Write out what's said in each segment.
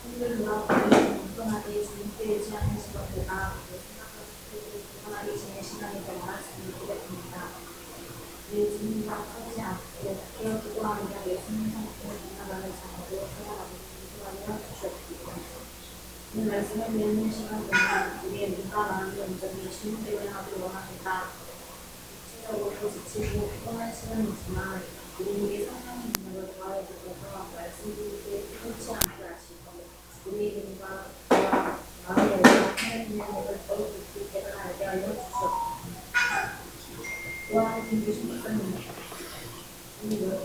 하늘과 땅이 공평하게 주님께 하는 시간보다 생각하고 공평하게 지낼 시간이 더 많았으면 좋겠습니다. 늘 주님과 하지 않고 깨어 기도하며 예수님 성품을 만나가는 자녀로 살아가고 기도하며 주셨습니다. 이 말씀을 듣는 시간 동안 우리의 눈과 마음이 온전히 주님께 하길 원합니다. 육체적으로 지치고 피곤한 시간이지만 우리에게 성령의 능력을 더하여 주셔서 말씀드리기에 피곤치 않게 하시고 우리의 눈과 마음의 열과 하나님의 능력을 더욱 깊이 깨달게 하여 주셨습니다. 또한 김규신 목사님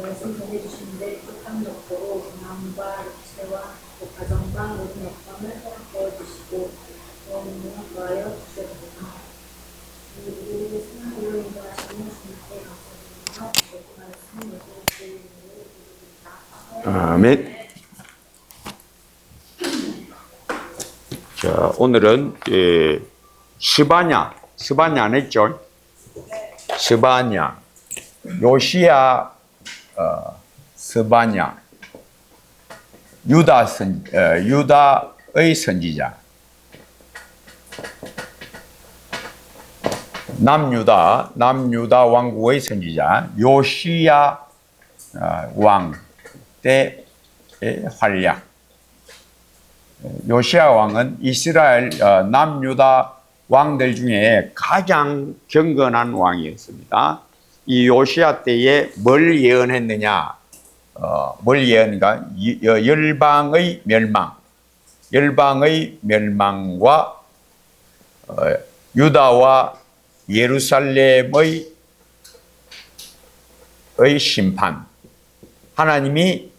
말씀 전해주시는데 뜻한 역도로 마음과 육체와 가정과 모든 역방을 허락하여 주시고 또 능력 더하여 주셨습니다. 우리를 생각으로 인도하시는 주님께 감사드립니다. 말씀 드립니다. 아멘. 자, 오늘은 스바냐 있죠? 스바냐, 요시야, 스바냐, 유다의 선지자, 남유다 왕국의 선지자 요시야 왕 때의 활약. 요시야 왕은 이스라엘 남유다 왕들 중에 가장 경건한 왕이었습니다. 이 요시야 때에 뭘 예언했느냐? 뭘 예언인가? 열방의 멸망과 유다와 예루살렘의 심판. 하나님이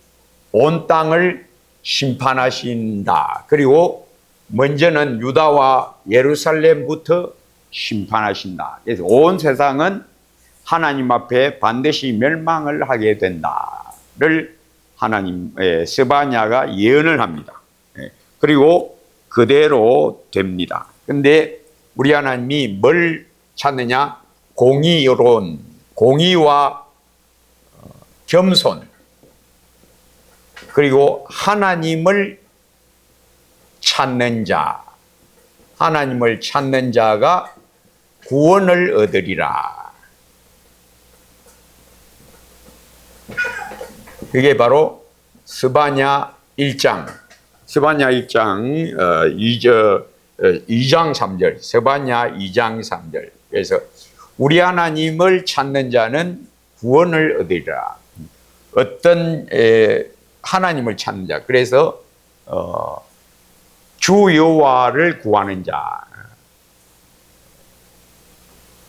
온 땅을 심판하신다. 그리고 먼저는 유다와 예루살렘부터 심판하신다. 그래서 온 세상은 하나님 앞에 반드시 멸망을 하게 된다를 스바냐가 예언을 합니다. 그리고 그대로 됩니다. 근데 우리 하나님이 뭘 찾느냐? 공의로운, 공의와 겸손, 그리고 하나님을 찾는 자, 하나님을 찾는 자가 구원을 얻으리라. 그게 바로 스바냐 1장 2장 3절, 스바냐 2장 3절. 그래서 우리 하나님을 찾는 자는 구원을 얻으리라. 어떤 하나님을 찾는 자. 그래서 주 여호와를 구하는 자,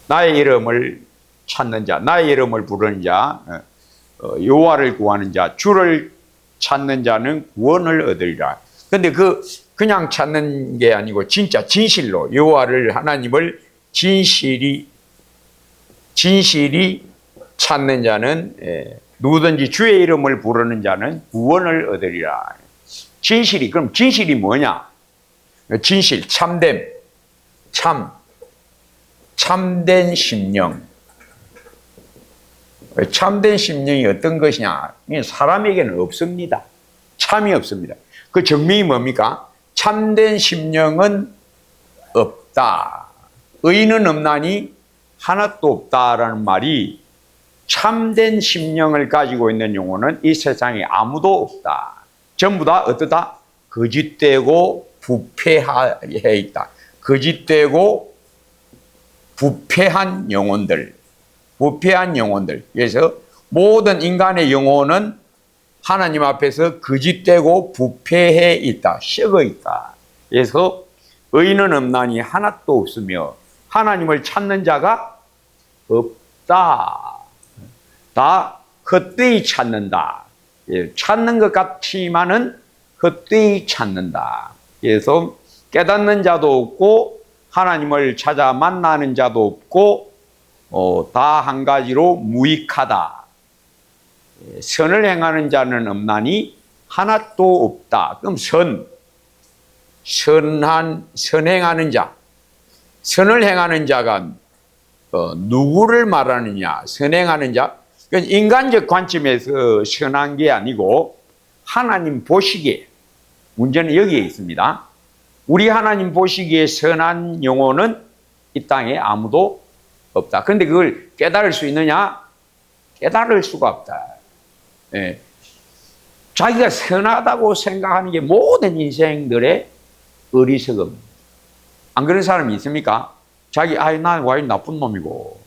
나의 이름을 찾는 자, 나의 이름을 부르는 자, 여호와를 구하는 자, 주를 찾는 자는 구원을 얻으리라. 근데 그냥 찾는 게 아니고 진짜 진실로 여호와를, 하나님을 진실이 찾는 자는, 누구든지 주의 이름을 부르는 자는 구원을 얻으리라. 진실이, 그럼 진실이 뭐냐? 진실, 참됨, 참된 심령. 참된 심령이 어떤 것이냐? 사람에게는 없습니다. 참이 없습니다. 그 증명이 뭡니까? 참된 심령은 없다. 의인은 없나니 하나도 없다라는 말이, 참된 심령을 가지고 있는 영혼은 이 세상에 아무도 없다. 전부 다 어떠다? 거짓되고 부패해 있다. 거짓되고 부패한 영혼들. 그래서 모든 인간의 영혼은 하나님 앞에서 거짓되고 부패해 있다. 썩어 있다. 그래서 의인은 없나니 하나도 없으며 하나님을 찾는 자가 없다. 다 헛되이 찾는다. 찾는 것 같지만은 헛되이 찾는다. 그래서 깨닫는 자도 없고 하나님을 찾아 만나는 자도 없고 다 한 가지로 무익하다. 선을 행하는 자는 없나니 하나도 없다. 그럼 선행하는 자, 선을 행하는 자가 누구를 말하느냐? 선행하는 자, 인간적 관점에서 선한 게 아니고 하나님 보시기에 문제는 여기에 있습니다. 우리 하나님 보시기에 선한 영혼은 이 땅에 아무도 없다. 그런데 그걸 깨달을 수 있느냐? 깨달을 수가 없다. 예. 자기가 선하다고 생각하는 게 모든 인생들의 어리석음. 안 그런 사람이 있습니까? 자기, 난 왜 나쁜 놈이고,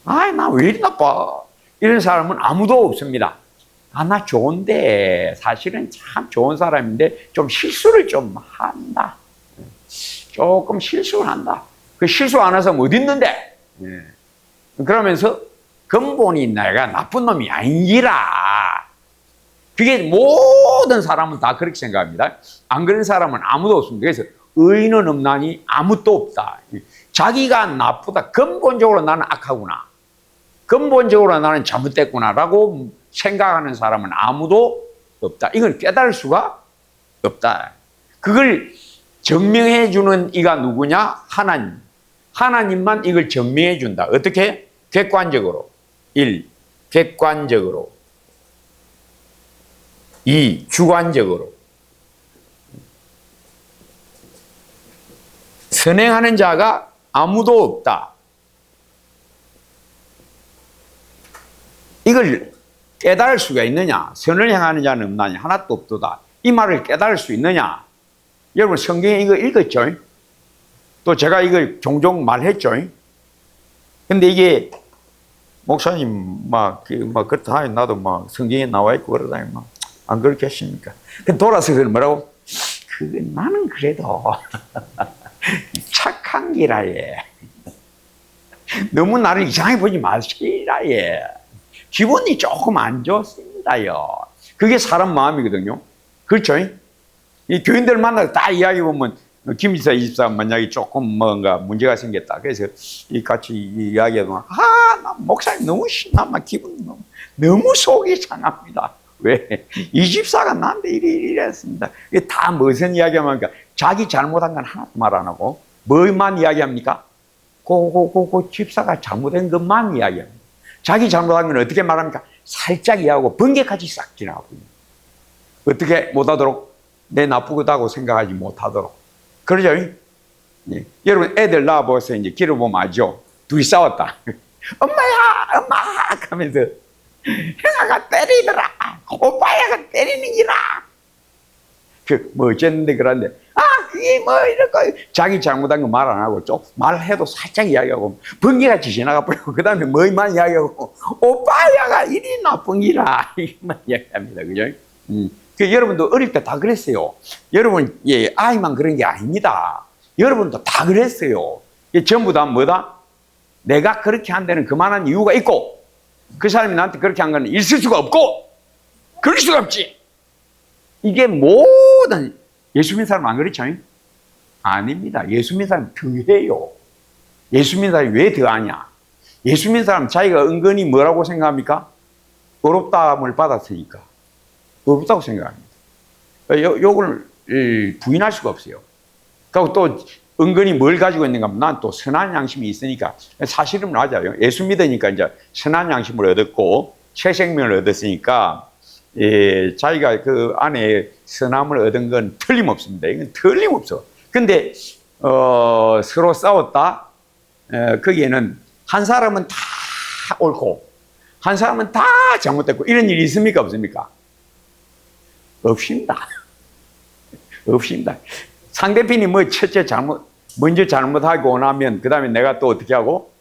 나 왜 이리 나빠? 이런 사람은 아무도 없습니다. 나 좋은데, 사실은 참 좋은 사람인데, 좀 실수를 좀 한다. 조금 실수를 한다. 그 실수 안 해서 어디 있는데? 그러면서 근본이 내가 나쁜 놈이 아니라. 그게 모든 사람은 다 그렇게 생각합니다. 안 그런 사람은 아무도 없습니다. 그래서 의인은 없나니 아무도 없다. 자기가 나쁘다. 근본적으로 나는 악하구나. 근본적으로 나는 잘못됐구나라고 생각하는 사람은 아무도 없다. 이걸 깨달을 수가 없다. 그걸 증명해 주는 이가 누구냐? 하나님. 하나님만 이걸 증명해 준다. 어떻게? 객관적으로. 1. 객관적으로. 2. 주관적으로. 선행하는 자가 아무도 없다. 이걸 깨달을 수가 있느냐? 선을 행하는 자는 없나니 하나도 없도다. 이 말을 깨달을 수 있느냐? 여러분 성경에 이거 읽었죠? 또 제가 이걸 종종 말했죠? 근데 이게 목사님 그렇다 나도 성경에 나와 있고 그러다 안 그렇겠습니까? 돌아서 그걸 뭐라고? 나는 그래도 착한 기라예. 너무 나를 이상하게 보지 마시라예. 기분이 조금 안 좋습니다요. 그게 사람 마음이거든요. 그렇죠? 이 교인들 만나서 다 이야기 보면 김이사 이집사 만약에 조금 뭔가 문제가 생겼다. 그래서 같이 이야기하면 나 목사님 너무 신나 기분 너무 속이 상합니다. 왜? 이 집사가 나한테 이랬습니다. 이게 다 무슨 이야기합니까? 자기 잘못한 건 하나도 말 안 하고 뭐만 이야기합니까? 그 집사가 잘못한 것만 이야기합니다. 자기 잘못한 건 어떻게 말합니까? 살짝 이야기하고 번개까지 싹 지나가고 어떻게 못하도록 내 나쁘다고 생각하지 못하도록 그러죠? 예. 여러분 애들 낳아보세요. 이제 길을 보면 알죠? 둘이 싸웠다. 엄마야 엄마 하면서 형아가 때리더라. 오빠야가 때리는 기라. 어쨌는데 그런데 그게 이럴까. 자기 잘못한 거 말 안 하고 좀 말해도 살짝 이야기하고 번개같이 지나가 버리고 그 다음에 뭐만 이야기하고 오빠야가 이리 나쁜 기라. 이만 이야기합니다. 그죠? 여러분도 어릴 때 다 그랬어요. 여러분 아이만 그런 게 아닙니다. 여러분도 다 그랬어요. 전부 다 뭐다? 내가 그렇게 한 데는 그만한 이유가 있고 그 사람이 나한테 그렇게 한 건 있을 수가 없고 그럴 수가 없지. 이게 모든 예수 믿는 사람 안 그렇죠? 아닙니다. 예수 믿는 사람 더해요. 예수 믿는 사람이 왜 더하냐? 예수 믿는 사람 자기가 은근히 뭐라고 생각합니까? 어렵다함을 받았으니까 어렵다고 생각합니다. 요걸 부인할 수가 없어요. 그리고 또 은근히 뭘 가지고 있는가 하면 난 또 선한 양심이 있으니까 사실은 맞아요. 예수 믿으니까 이제 선한 양심을 얻었고 새 생명을 얻었으니까 자기가 그 안에 선함을 얻은 건 틀림없습니다. 이건 틀림없어. 근데 서로 싸웠다. 거기에는 한 사람은 다 옳고 한 사람은 다 잘못됐고 이런 일이 있습니까? 없습니까? 없습니다. 없습니다. 상대편이 첫째 먼저 잘못하고 나면 그 다음에 내가 또 어떻게 하고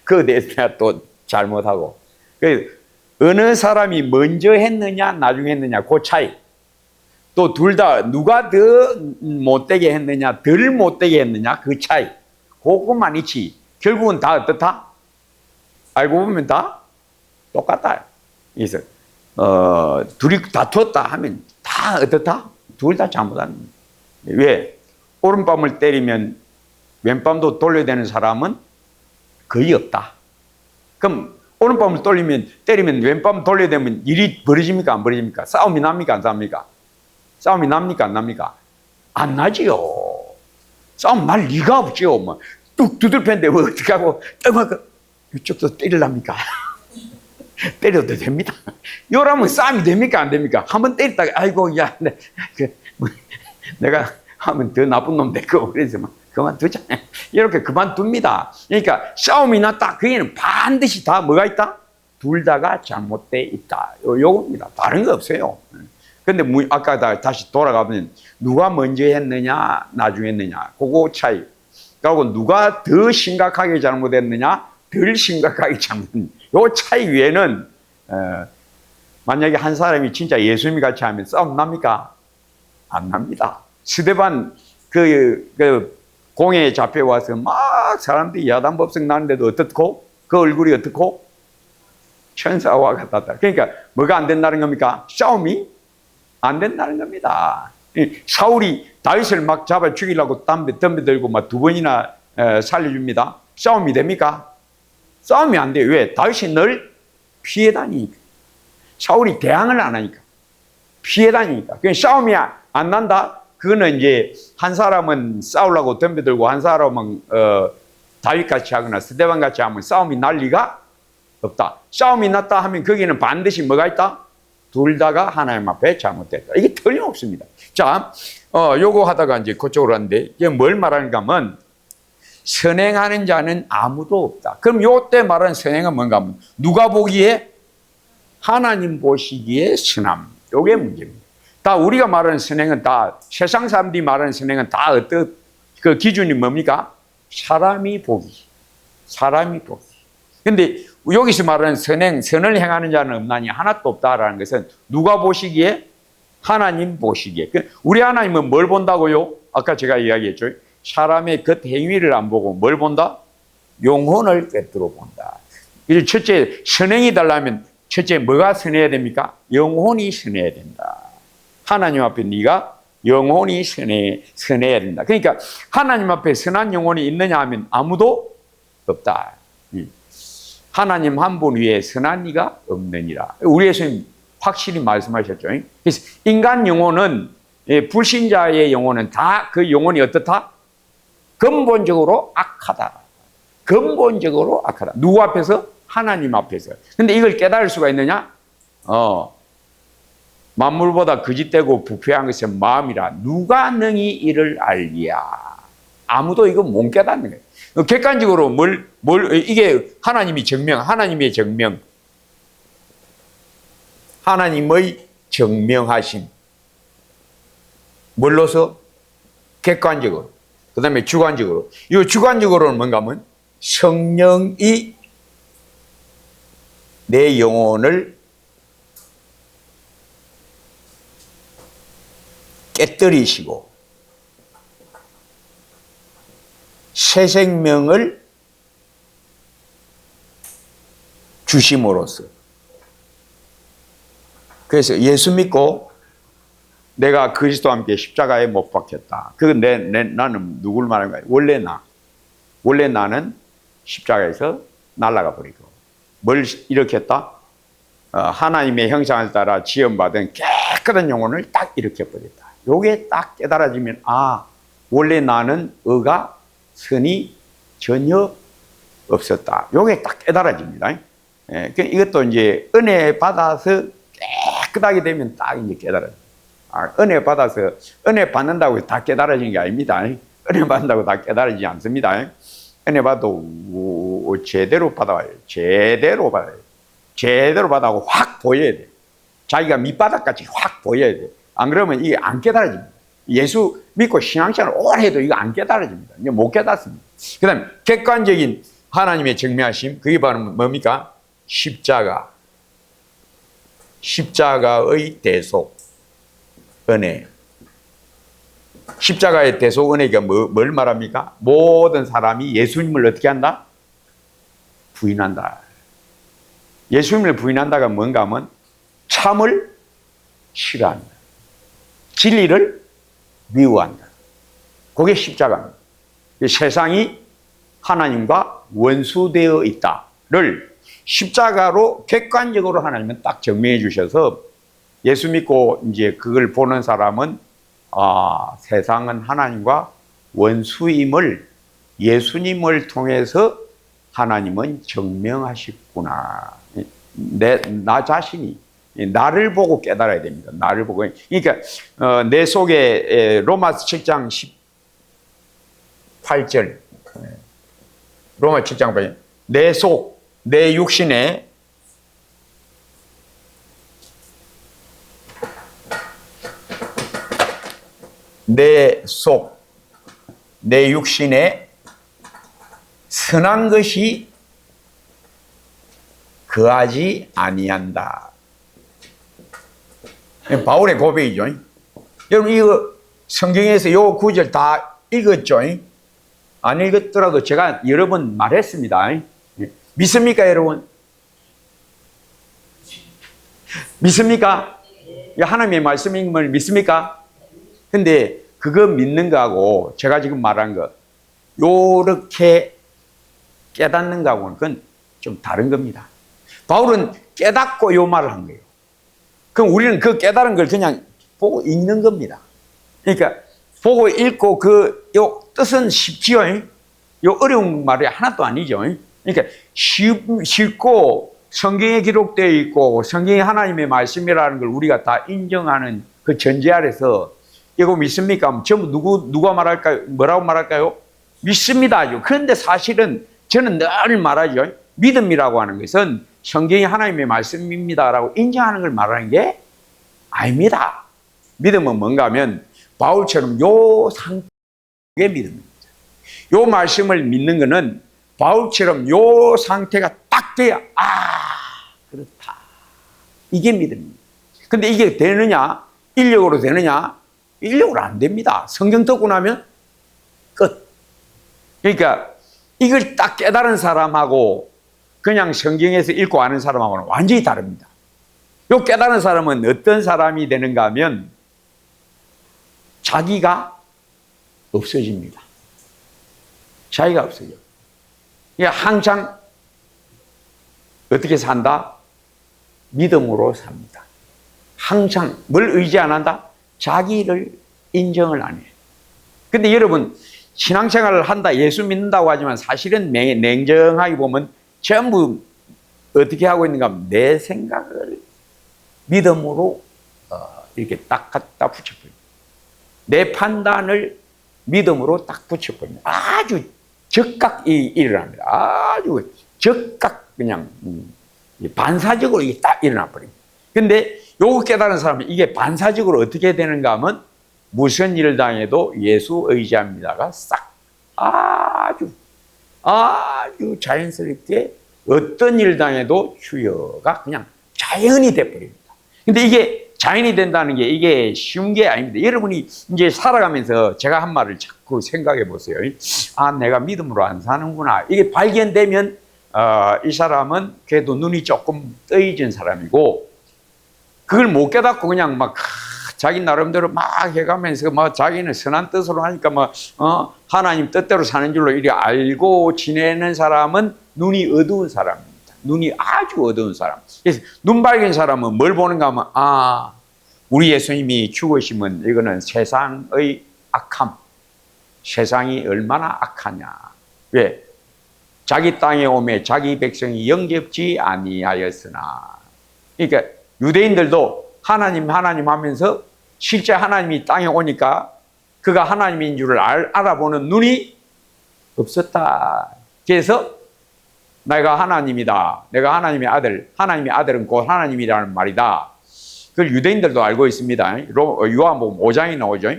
그에 대해서 내가 또 잘못하고 어느 사람이 먼저 했느냐 나중에 했느냐 그 차이. 또 둘 다 누가 더 못되게 했느냐 덜 못되게 했느냐 그 차이. 그것만 있지. 결국은 다 어떻다? 알고 보면 다 똑같다. 그래서 둘이 다투었다 하면 다 어떻다? 둘 다 잘못한. 왜? 오른밤을 때리면 왼밤도 돌려야 되는 사람은 거의 없다. 그럼 오른밤을 때리면 왼밤 돌려야 되면 일이 벌어집니까? 안 벌어집니까? 싸움이 납니까? 안 납니까? 싸움이 납니까? 안 납니까? 안 나지요. 싸움 날 리가 없지요. 뚝 두들패는데 어떻게 하고 이쪽도 때리랍니까? 때려도 됩니다. 요라면 싸움이 됩니까? 안 됩니까? 한번 때렸다가, 아이고, 야, 내가 하면 더 나쁜 놈 됐고, 그래서 막 그만두자. 이렇게 그만둡니다. 그러니까 싸움이 났다. 그게는 반드시 다 뭐가 있다? 둘 다가 잘못돼 있다. 요겁니다. 다른 거 없어요. 근데 아까 다시 돌아가면 누가 먼저 했느냐, 나중에 했느냐, 그거 차이. 그리고 누가 더 심각하게 잘못했느냐, 덜 심각하게 잘못했느냐. 요 차이 위에는 만약에 한 사람이 진짜 예수님 같이 하면 싸움 납니까? 안 납니다. 스데반 그 공회에 잡혀와서 막 사람들이 야단법석 나는데도 어떻고? 그 얼굴이 어떻고? 천사와 같았다. 그러니까 뭐가 안 된다는 겁니까? 싸움이 안 된다는 겁니다. 사울이 다윗을 막 잡아 죽이려고 덤벼 들고 막 2번이나 살려줍니다. 싸움이 됩니까? 싸움이 안 돼요. 왜? 다윗이 늘 피해 다니니까. 사울이 대항을 안 하니까. 피해 다니니까. 그러니까 싸움이 안 난다? 그거는 이제 한 사람은 싸우려고 덤벼들고 한 사람은 다윗같이 하거나 스데반같이 하면 싸움이 날 리가 없다. 싸움이 났다 하면 거기는 반드시 뭐가 있다? 둘 다가 하나님 앞에 잘못됐다. 이게 틀림없습니다. 자, 요거 하다가 이제 그쪽으로 왔는데, 이게 뭘 말하는가 하면, 선행하는 자는 아무도 없다. 그럼 요때 말하는 선행은 뭔가 하면, 누가 보기에? 하나님 보시기에 선함. 요게 문제입니다. 다 우리가 말하는 선행은 다, 세상 사람들이 말하는 선행은 다 어떤, 그 기준이 뭡니까? 사람이 보기. 사람이 보기. 근데 여기서 말하는 선을 행하는 자는 없나니 하나도 없다라는 것은 누가 보시기에? 하나님 보시기에. 우리 하나님은 뭘 본다고요? 아까 제가 이야기했죠. 사람의 겉 행위를 안 보고 뭘 본다? 영혼을 꿰뚫어 본다. 이제 첫째, 선행이 되려면 첫째 뭐가 선해야 됩니까? 영혼이 선해야 된다. 하나님 앞에 네가 영혼이 선해야 된다. 그러니까 하나님 앞에 선한 영혼이 있느냐 하면 아무도 없다. 하나님 한 분 위에 선한 이가 없느니라. 우리 예수님 확실히 말씀하셨죠. 그래서 인간 영혼은, 불신자의 영혼은 다 그 영혼이 어떻다? 근본적으로 악하다. 근본적으로 악하다. 누구 앞에서? 하나님 앞에서. 근데 이걸 깨달을 수가 있느냐? 만물보다 거짓되고 부패한 것은 마음이라 누가 능히 이를 알리야. 아무도 이거 못 깨닫는 거예요. 객관적으로 이게 하나님의 증명, 하나님의 증명하심. 뭘로서? 객관적으로. 그 다음에 주관적으로. 이 주관적으로는 뭔가 하면 성령이 내 영혼을 깨뜨리시고 새 생명을 주심으로써. 그래서 예수 믿고 내가 그리스도와 함께 십자가에 못 박혔다. 그건 나는 누굴 말하는 거야? 원래 나는 십자가에서 날아가 버리고 뭘 일으켰다? 하나님의 형상을 따라 지음받은 깨끗한 영혼을 딱 일으켜버렸다. 요게 딱 깨달아지면 원래 나는 의가 선이 전혀 없었다. 요게 딱 깨달아집니다. 이것도 이제 은혜 받아서 깨끗하게 되면 딱 이제 깨달아요. 은혜 받아서, 은혜 받는다고 다 깨달아지는 게 아닙니다. 은혜 받는다고 다 깨달아지지 않습니다. 은혜 받아도 제대로 받아와요. 제대로 받아고 확 보여야 돼. 자기가 밑바닥까지 확 보여야 돼. 안 그러면 이게 안 깨달아집니다. 예수 믿고 신앙생활을 오래 해도 이거 안 깨달아집니다. 이제 못 깨닫습니다. 그 다음에 객관적인 하나님의 증명하심, 그게 바로 뭡니까? 십자가의 대속, 은혜. 십자가의 대속 은혜가 뭘 말합니까? 모든 사람이 예수님을 어떻게 한다? 부인한다. 예수님을 부인한다가 뭔가 하면 참을 싫어한다. 진리를 미워한다. 그게 십자가입니다. 세상이 하나님과 원수되어 있다를 십자가로 객관적으로 하나님은 딱 증명해 주셔서 예수 믿고 이제 그걸 보는 사람은 세상은 하나님과 원수임을 예수님을 통해서 하나님은 증명하셨구나. 나 자신이 나를 보고 깨달아야 됩니다. 나를 보고. 그러니까 내 속에 로마서 7장 18절 로마 7장 8절 내 속, 내 육신에 내 속, 내 육신에 선한 것이 거하지 아니한다. 바울의 고백이죠. 여러분 이거 성경에서 이 구절 다 읽었죠? 안 읽었더라도 제가 여러 번 말했습니다. 믿습니까 여러분? 믿습니까? 하나님의 말씀임을 믿습니까? 근데 그거 믿는 거하고 제가 지금 말한 거 요렇게 깨닫는 거하고는 그건 좀 다른 겁니다. 바울은 깨닫고 요 말을 한 거예요. 그럼 우리는 그 깨달은 걸 그냥 보고 읽는 겁니다. 그러니까 보고 읽고 요 뜻은 쉽지요. 요 어려운 말이 하나도 아니죠. 그러니까 쉽고 성경에 기록되어 있고 성경이 하나님의 말씀이라는 걸 우리가 다 인정하는 그 전제 아래서 이거 믿습니까? 전부 누가 말할까요? 뭐라고 말할까요? 믿습니다. 그런데 사실은 저는 늘 말하죠. 믿음이라고 하는 것은 성경이 하나님의 말씀입니다라고 인정하는 걸 말하는 게 아닙니다. 믿음은 뭔가 하면 바울처럼 요 상태의 믿음입니다. 요 말씀을 믿는 것은 바울처럼 요 상태가 딱 돼야 그렇다. 이게 믿음입니다. 근데 이게 되느냐? 인력으로 되느냐? 인력으로 안 됩니다. 성경 듣고 나면 끝. 그러니까 이걸 딱 깨달은 사람하고 그냥 성경에서 읽고 아는 사람하고는 완전히 다릅니다. 요 깨달은 사람은 어떤 사람이 되는가 하면 자기가 없어집니다. 자기가 없어져. 그러니까 항상 어떻게 산다? 믿음으로 삽니다. 항상 뭘 의지 안 한다? 자기를 인정을 안 해. 근데 여러분 신앙생활을 한다, 예수 믿는다고 하지만 사실은 냉정하게 보면 전부 어떻게 하고 있는가 하면 내 생각을 믿음으로 이렇게 딱 갖다 붙여버립니다. 내 판단을 믿음으로 딱 붙여버립니다. 아주 적각 일어납니다. 아주 적각 그냥 반사적으로 이게 딱 일어나 버립니다. 근데 요거 깨달은 사람은 이게 반사적으로 어떻게 되는가 하면 무슨 일을 당해도 예수 의지합니다가 싹 아주 자연스럽게 어떤 일을 당해도 주여가 그냥 자연이 돼버립니다. 근데 이게 자연이 된다는 게 이게 쉬운 게 아닙니다. 여러분이 이제 살아가면서 제가 한 말을 자꾸 생각해 보세요. 내가 믿음으로 안 사는구나. 이게 발견되면 이 사람은 그래도 눈이 조금 떠있는 사람이고 그걸 못 깨닫고 그냥 막 자기 나름대로 막 해가면서 막 자기는 선한 뜻으로 하니까 막 하나님 뜻대로 사는 줄로 이리 알고 지내는 사람은 눈이 어두운 사람입니다. 눈이 아주 어두운 사람. 그래서 눈 밝은 사람은 뭘 보는가 하면 우리 예수님이 죽으시면 이거는 세상의 악함, 세상이 얼마나 악하냐. 왜? 자기 땅에 오매 자기 백성이 영접지 아니하였으나. 그러니까 유대인들도 하나님 하면서 실제 하나님이 땅에 오니까 그가 하나님인 줄을 알아보는 눈이 없었다. 그래서 내가 하나님이다. 내가 하나님의 아들. 하나님의 아들은 곧 하나님이라는 말이다. 그걸 유대인들도 알고 있습니다. 요한복음 5장에 나오죠.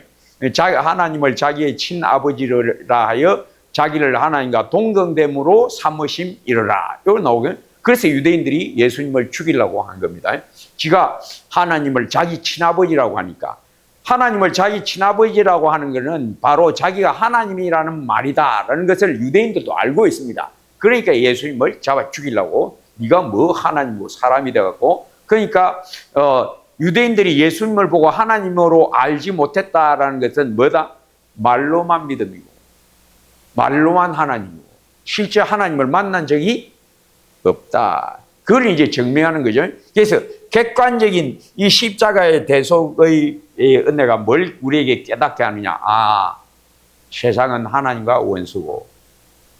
하나님을 자기의 친아버지라 하여 자기를 하나님과 동등됨으로 삼으심이로라. 이거 나오거든요. 그래서 유대인들이 예수님을 죽이려고 한 겁니다. 지가 하나님을 자기 친아버지라고 하니까 하나님을 자기 친아버지라고 하는 것은 바로 자기가 하나님이라는 말이다라는 것을 유대인들도 알고 있습니다. 그러니까 예수님을 잡아 죽이려고 네가 뭐 하나님이고 사람이 돼갖고 그러니까 유대인들이 예수님을 보고 하나님으로 알지 못했다라는 것은 뭐다? 말로만 믿음이고 말로만 하나님이고 실제 하나님을 만난 적이 없다. 그걸 이제 증명하는 거죠. 그래서 객관적인 이 십자가의 대속의 은혜가 뭘 우리에게 깨닫게 하느냐. 세상은 하나님과 원수고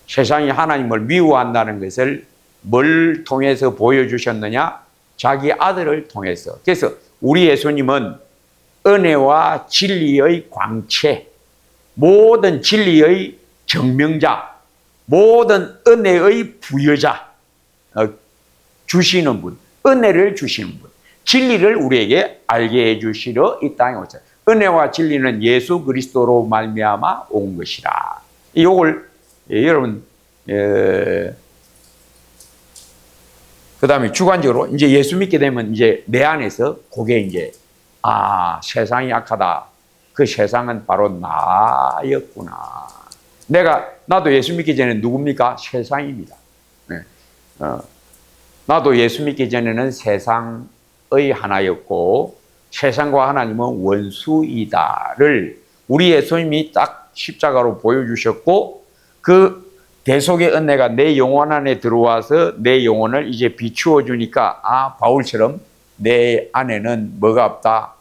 세상이 하나님을 미워한다는 것을 뭘 통해서 보여주셨느냐? 자기 아들을 통해서. 그래서 우리 예수님은 은혜와 진리의 광채, 모든 진리의 증명자, 모든 은혜의 부여자, 주시는 분, 은혜를 주시는 분, 진리를 우리에게 알게 해주시러 이 땅에 오셨어요. 은혜와 진리는 예수 그리스도로 말미암아 온 것이라. 이걸 여러분 그다음에 주관적으로 이제 예수 믿게 되면 이제 내 안에서 그게 이제 세상이 약하다. 그 세상은 바로 나였구나. 나도 예수 믿기 전에 누굽니까? 세상입니다. 네. 나도 예수 믿기 전에는 세상의 하나였고 세상과 하나님은 원수이다를 우리 예수님이 딱 십자가로 보여주셨고 그 대속의 은혜가 내 영혼 안에 들어와서 내 영혼을 이제 비추어 주니까 바울처럼 내 안에는 뭐가 없다?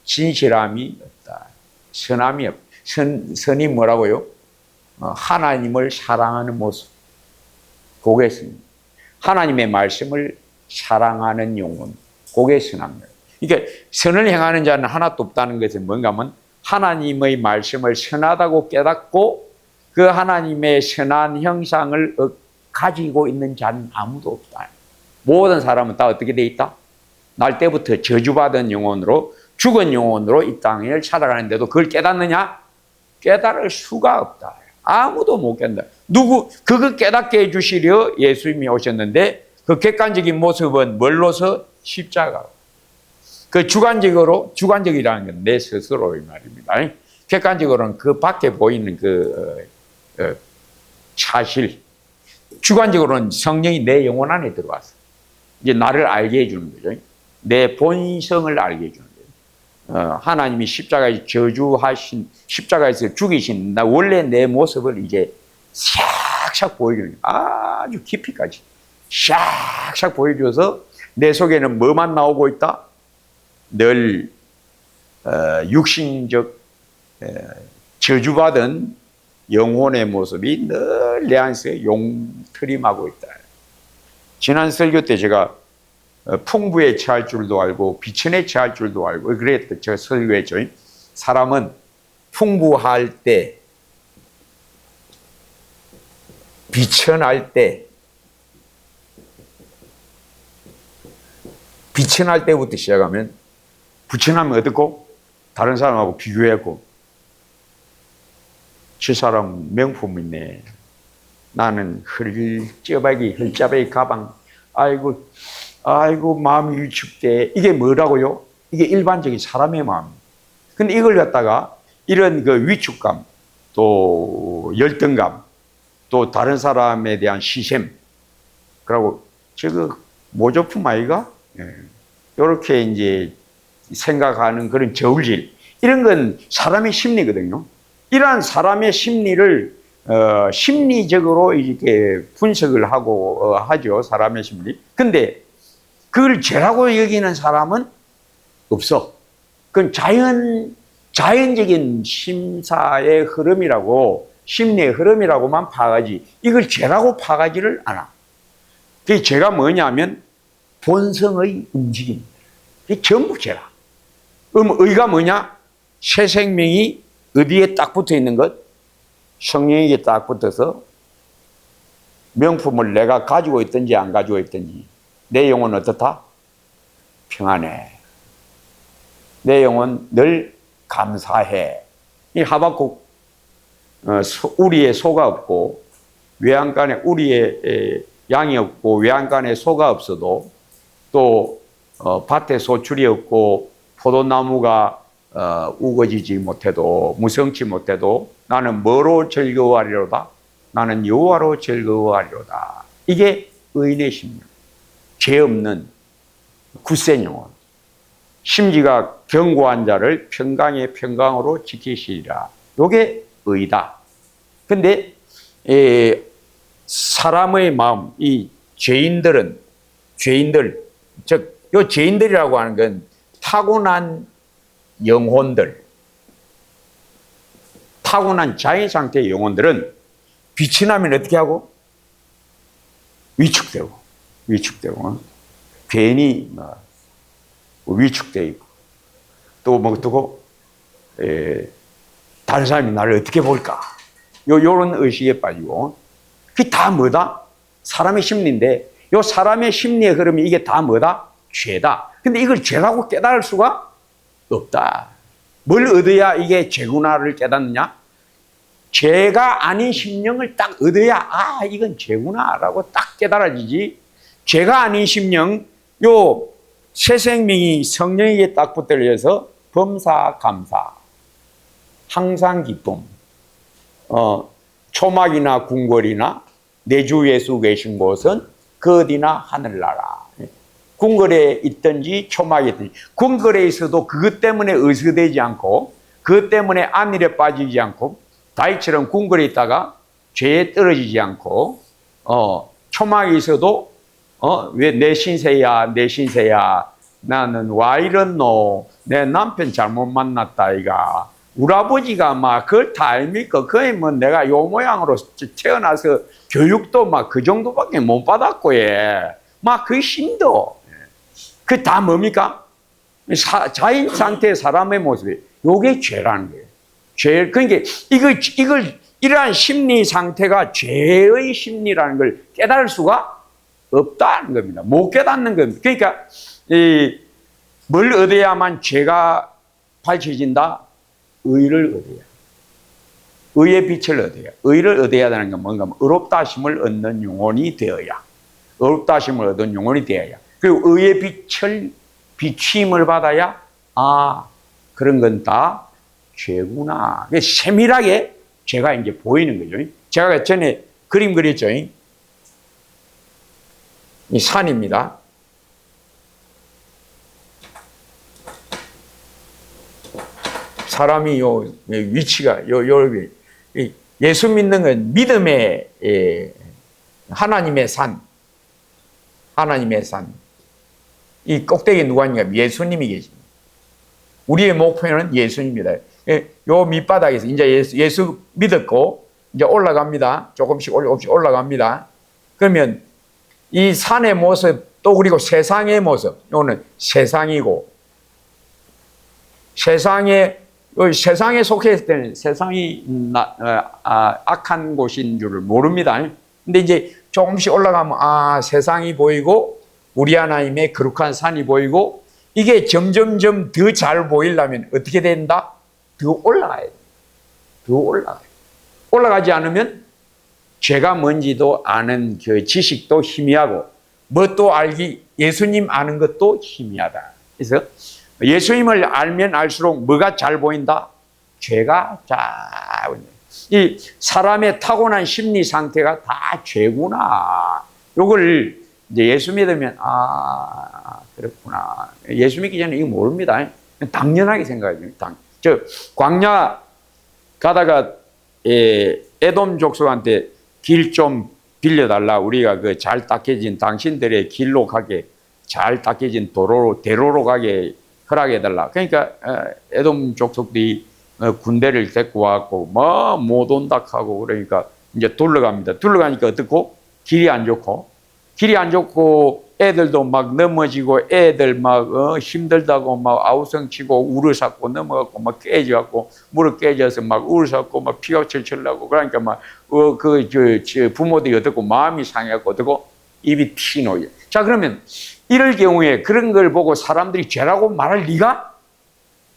진실함이 없다. 선함이 없다. 선이 뭐라고요? 하나님을 사랑하는 모습. 그게 선. 하나님의 말씀을 사랑하는 영혼. 그게 선합니다. 그러니까 선을 행하는 자는 하나도 없다는 것은 뭔가 하면 하나님의 말씀을 선하다고 깨닫고 그 하나님의 선한 형상을 가지고 있는 자는 아무도 없다. 모든 사람은 다 어떻게 돼 있다? 날 때부터 저주받은 영혼으로 죽은 영혼으로 이 땅을 살아가는데도 그걸 깨닫느냐? 깨달을 수가 없다. 아무도 못 깨닫는다. 그거 깨닫게 해주시려 예수님이 오셨는데 그 객관적인 모습은 뭘로서? 십자가로. 그 주관적이라는 건 내 스스로의 말입니다. 객관적으로는 그 밖에 보이는 사실. 주관적으로는 성령이 내 영혼 안에 들어와서 이제 나를 알게 해주는 거죠. 내 본성을 알게 해주는 거예요. 하나님이 십자가에 저주하신, 십자가에서 죽이신 나 원래 내 모습을 이제 샥샥 보여주는 거예요. 아주 깊이까지 샥샥 보여줘서 내 속에는 뭐만 나오고 있다? 늘 육신적 저주받은 영혼의 모습이 늘 내 안에서 용트림하고 있다. 지난 설교 때 제가 풍부에 처할 줄도 알고 비천에 처할 줄도 알고 그랬던 제가 설교했죠. 사람은 풍부할 때, 비천할 때부터 시작하면 부천하면 어떻고? 다른 사람하고 비교했고 저 사람 명품 있네. 나는 헐짜배기 가방. 아이고 마음이 위축돼. 이게 뭐라고요? 이게 일반적인 사람의 마음. 근데 이걸 갖다가 이런 그 위축감, 또 열등감, 또 다른 사람에 대한 시샘, 그리고 저거 모조품 아이가? 이렇게 이제 생각하는 그런 저울질. 이런 건 사람의 심리거든요. 이러한 사람의 심리를 심리적으로 이렇게 분석을 하고 하죠. 사람의 심리. 근데 그걸 죄라고 여기는 사람은 없어. 그건 자연적인 심사의 흐름이라고, 심리의 흐름이라고만 파가지, 이걸 죄라고 파가지를 않아. 그게 죄가 뭐냐면 본성의 움직임. 이게 전부 죄라. 그럼 의가 뭐냐? 새 생명이 어디에 딱 붙어 있는 것? 성령에게 딱 붙어서 명품을 내가 가지고 있든지 안 가지고 있든지 내 영혼은 어떻다? 평안해. 내 영혼 늘 감사해. 이 하박국 우리의 소가 없고 외양간에 우리의 양이 없고 외양간에 소가 없어도 또 밭에 소출이 없고 포도나무가 우거지지 못해도 무성치 못해도 나는 뭐로 즐거워하리로다? 나는 여호와로 즐거워하리로다. 이게 의인의 심령. 죄 없는 굳센 영혼. 심지가 견고한 자를 평강의 평강으로 지키시리라. 이게 의다. 근데 사람의 마음, 이 죄인들, 즉 이 죄인들이라고 하는 건 타고난 영혼들, 타고난 자연 상태의 영혼들은 빛이 나면 어떻게 하고? 위축되고, 괜히 막 위축되어 있고, 또 다른 사람이 나를 어떻게 볼까? 요런 의식에 빠지고, 그게 다 뭐다? 사람의 심리인데, 요 사람의 심리의 흐름이 이게 다 뭐다? 죄다. 근데 이걸 죄라고 깨달을 수가 없다. 뭘 얻어야 이게 죄구나를 깨닫느냐? 죄가 아닌 심령을 딱 얻어야, 이건 죄구나라고 딱 깨달아지지. 죄가 아닌 심령, 요 새 생명이 성령에게 딱 붙들려서 범사, 감사, 항상 기쁨, 초막이나 궁궐이나 내 주 예수 계신 곳은 그 어디나 하늘나라. 궁궐에 있든지 초막에 있든지, 궁궐에 있어도 그것 때문에 의수되지 않고, 그것 때문에 안일에 빠지지 않고, 다윗처럼 궁궐에 있다가 죄에 떨어지지 않고, 초막에 있어도 왜 내 신세야, 내 신세야, 나는 와 이렇노, 내 남편 잘못 만났다 이가, 우리 아버지가 막 그걸 다 알니까, 거의 뭐 내가 요 모양으로 태어나서 교육도 막 그 정도밖에 못 받았고, 막 그 힘도, 그 다 뭡니까? 자인 상태의 사람의 모습이, 요게 죄라는 거예요. 죄, 그러니까 이러한 심리 상태가 죄의 심리라는 걸 깨달을 수가 없다는 겁니다. 못 깨닫는 겁니다. 그러니까 뭘 얻어야만 죄가 밝혀진다? 의를 얻어야. 의의 빛을 얻어야. 의를 얻어야 되는 건 뭔가? 의롭다 하심을 얻는 영혼이 되어야. 의롭다 하심을 얻은 영혼이 되어야. 그리고 의의 빛을 비추임을 받아야, 그런 건 다 죄구나. 세밀하게 죄가 이제 보이는 거죠. 제가 전에 그림 그렸죠. 이 산입니다. 사람이 요 위치가 예수 믿는 건 믿음의 하나님의 산, 하나님의 산. 이 꼭대기에 누가 있냐? 예수님이 계십니다. 우리의 목표는 예수님입니다. 요 밑바닥에서 이제 예수 믿었고 이제 올라갑니다. 조금씩 올라갑니다. 그러면 이 산의 모습, 또 그리고 세상의 모습, 이거는 세상이고, 세상에 속해 있을 때는 세상이 악한 곳인 줄을 모릅니다. 근데 이제 조금씩 올라가면 세상이 보이고 우리 하나님의 거룩한 산이 보이고, 이게 점점점 더 잘 보이려면 어떻게 된다? 더 올라가야 돼. 더 올라가야 돼. 올라가지 않으면 죄가 뭔지도 아는 그 지식도 희미하고, 뭣도 알기, 예수님 아는 것도 희미하다. 그래서 예수님을 알면 알수록 뭐가 잘 보인다? 죄가 잘 보인다. 이 사람의 타고난 심리 상태가 다 죄구나. 요걸 이제 예수 믿으면, 그렇구나. 예수 믿기 전에 이거 모릅니다. 당연하게 생각해요. 광야 가다가 에돔 족속한테 길 좀 빌려달라. 우리가 그 잘 닦여진 당신들의 길로 가게, 잘 닦여진 대로로 가게 허락해달라. 그러니까 에돔 족속들이 군대를 데리고 와갖고 못 온다 하고, 그러니까 이제 둘러갑니다. 둘러가니까 어떻고? 길이 안 좋고 애들도 막 넘어지고, 애들 막 힘들다고 막 아우성치고 우르삭고 넘어갖고 막 깨져갖고, 무릎 깨져서 막 우르삭고 막 피가 철철 나고, 그러니까 막 부모들이 어떻고 마음이 상해갖고 어떻고 입이 튀노요. 자, 그러면 이럴 경우에 그런 걸 보고 사람들이 죄라고 말할 리가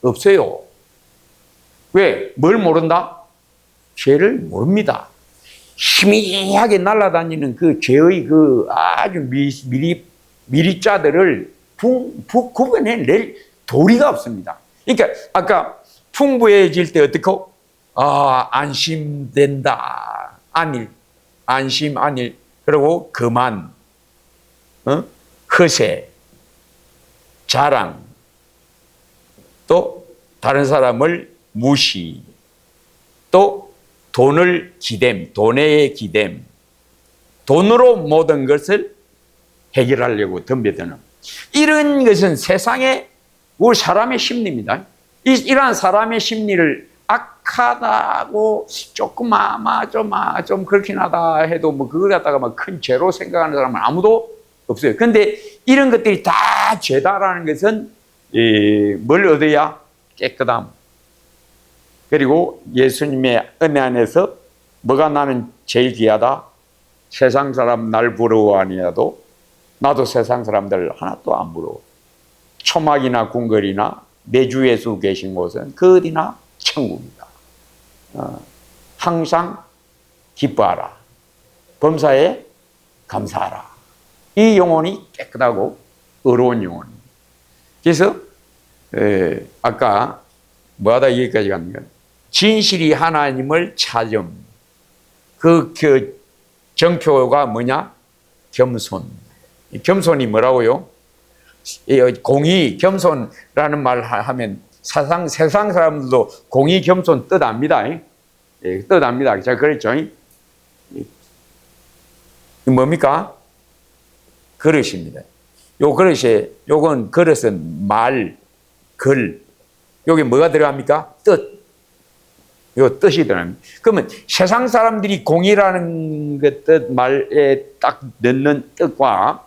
없어요. 왜? 뭘 모른다? 죄를 모릅니다. 희미하게 날아다니는 그 죄의 그 아주 미리자들을 구분해낼 도리가 없습니다. 그러니까 아까 풍부해질 때 어떻게? 안심된다. 안심, 안일. 그리고 거만, 허세, 자랑, 또 다른 사람을 무시, 또 돈의 기댐, 돈으로 모든 것을 해결하려고 덤벼드는, 이런 것은 세상의 우리 사람의 심리입니다. 이러한 사람의 심리를 약하다고 조금 아마 좀 그렇긴 하다 해도 뭐 그걸 갖다가 막 큰 죄로 생각하는 사람은 아무도 없어요. 근데 이런 것들이 다 죄다라는 것은 뭘 얻어야? 깨끗함. 그리고 예수님의 은혜 안에서 뭐가 나는 제일 귀하다? 세상 사람 날 부러워하니라도 나도 세상 사람들 하나도 안 부러워. 초막이나 궁궐이나 내 주 예수 계신 곳은 그 어디나 천국이다. 항상 기뻐하라. 범사에 감사하라. 이 영혼이 깨끗하고 의로운 영혼입니다. 그래서 아까 뭐하다 여기까지 갔냐면 진실이 하나님을 찾음. 그 정표가 뭐냐? 겸손. 겸손이 뭐라고요? 공의, 겸손이라는 말 하면 세상 사람들도 공의, 겸손 뜻 압니다. 뜻 압니다. 제가 그랬죠. 뭡니까? 그릇입니다. 요 그릇에, 요건 그릇은 말, 글. 여기 뭐가 들어갑니까? 뜻. 요 뜻이 들어갑니다. 그러면 세상 사람들이 공의라는 그 뜻 말에 딱 넣는 뜻과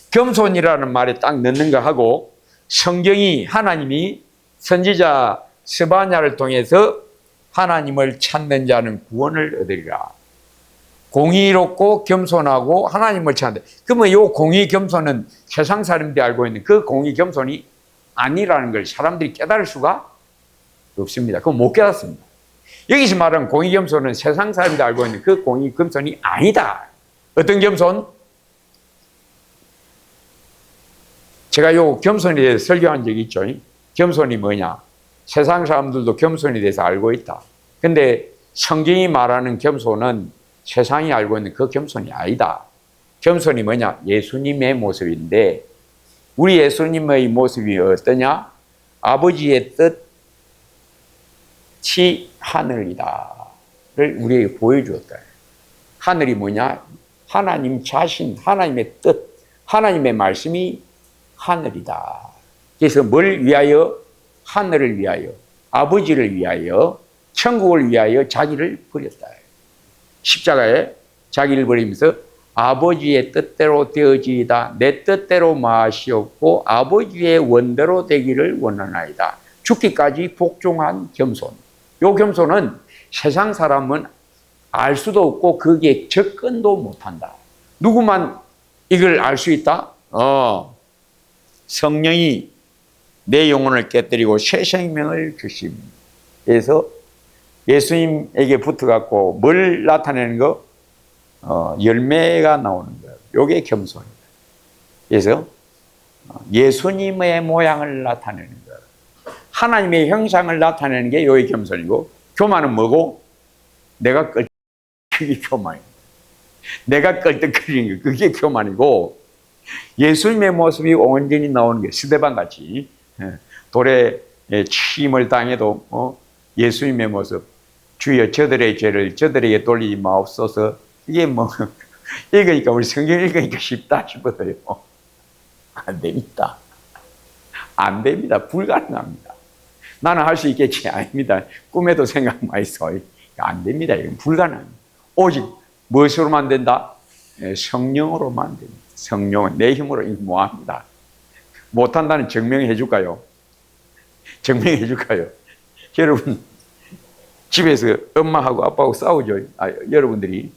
겸손이라는 말에 딱 넣는 거 하고 성경이 하나님이 선지자 스바냐를 통해서 하나님을 찾는 자는 구원을 얻으리라. 공의롭고 겸손하고 하나님을 찾는다. 그러면 요 공의 겸손은 세상 사람들이 알고 있는 그 공의 겸손이 아니라는 걸 사람들이 깨달을 수가 없습니다. 그건 못 깨닫습니다. 여기서 말하는 공의 겸손은 세상 사람들이 알고 있는 그 공의 겸손이 아니다. 어떤 겸손? 제가 요 겸손에 대해서 설교한 적이 있죠. 겸손이 뭐냐? 세상 사람들도 겸손에 대해서 알고 있다. 근데 성경이 말하는 겸손은 세상이 알고 있는 그 겸손이 아니다. 겸손이 뭐냐? 예수님의 모습인데 우리 예수님의 모습이 어떠냐? 아버지의 뜻이 하늘이다를 우리에게 보여주었다. 하늘이 뭐냐? 하나님 자신, 하나님의 뜻, 하나님의 말씀이 하늘이다. 그래서 뭘 위하여? 하늘을 위하여, 아버지를 위하여, 천국을 위하여 자기를 버렸다. 십자가에 자기를 버리면서 아버지의 뜻대로 되어지이다. 내 뜻대로 마시옵고 아버지의 원대로 되기를 원하나이다. 죽기까지 복종한 겸손. 요 겸손은 세상 사람은 알 수도 없고 거기에 접근도 못한다. 누구만 이걸 알 수 있다? 성령이 내 영혼을 깨뜨리고 새 생명을 주심. 그래서 예수님에게 붙어갖고 뭘 나타내는 거? 열매가 나오는 거예요. 요게 겸손입니다. 그래서 예수님의 모양을 나타내는 거예요. 하나님의 형상을 나타내는 게 요의 겸손이고, 교만은 뭐고? 내가 그게 교만이에요. 내가 끌떡거리는 게 그게 교만이고, 예수님의 모습이 온전히 나오는 게 스데반 같이 돌에 침을 당해도 예수님의 모습, 주여 저들의 죄를 저들에게 돌리지 마옵소서. 이게 뭐 읽으니까 우리 성경 읽으니까 쉽다 싶어서요. 안 됩니다. 안 됩니다. 불가능합니다. 나는 할 수 있겠지. 아닙니다. 꿈에도 생각 많이 써. 안 됩니다. 이건 불가능합니다. 오직 무엇으로만 된다? 성령으로만 됩니다. 성령은 내 힘으로 이거 뭐합니다. 못한다는 증명해 줄까요? 증명해 줄까요? 여러분 집에서 엄마하고 아빠하고 싸우죠. 여러분들이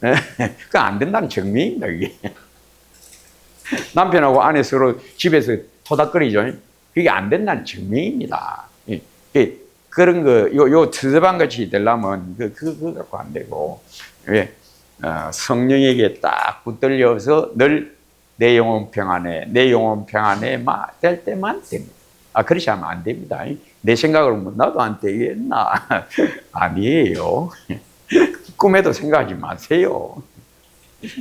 그거 안 된다는 증명입니다. 그게 남편하고 아내 서로 집에서 토닥거리죠. 그게 안 된다는 증명입니다. 그런 거 요 트스반 같이 되려면 그거 갖고 안 되고 왜? 성령에게 딱 붙들려서 늘 내 영혼 평안해, 내 영혼 평안해 될 때만 됩니다. 그렇지 않으면 안 됩니다. 내 생각으로 뭐 나도 안 되겠나? 아니에요. 꿈에도 생각하지 마세요.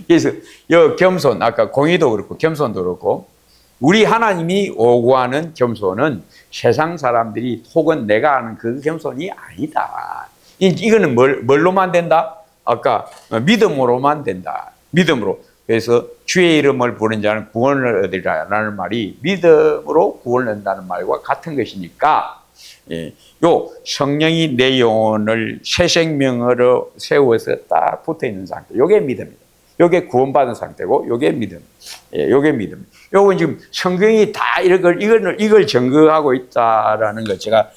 그래서 여 겸손, 아까 공의도 그렇고 겸손도 그렇고 우리 하나님이 요구하는 겸손은 세상 사람들이 혹은 내가 아는 그 겸손이 아니다. 이거는 뭘로만 된다? 아까 믿음으로만 된다. 믿음으로. 그래서 주의 이름을 부르는 자는 구원을 얻으리라 라는 말이 믿음으로 구원을 얻는다는 말과 같은 것이니까 예, 요 성령이 내 영혼을 새 생명으로 세워서 딱 붙어 있는 상태. 요게 믿음입니다. 요게 구원받은 상태고, 요게 믿음. 예, 요게 믿음. 요건 지금 성경이 다 이걸 증거하고 있다라는 거 제가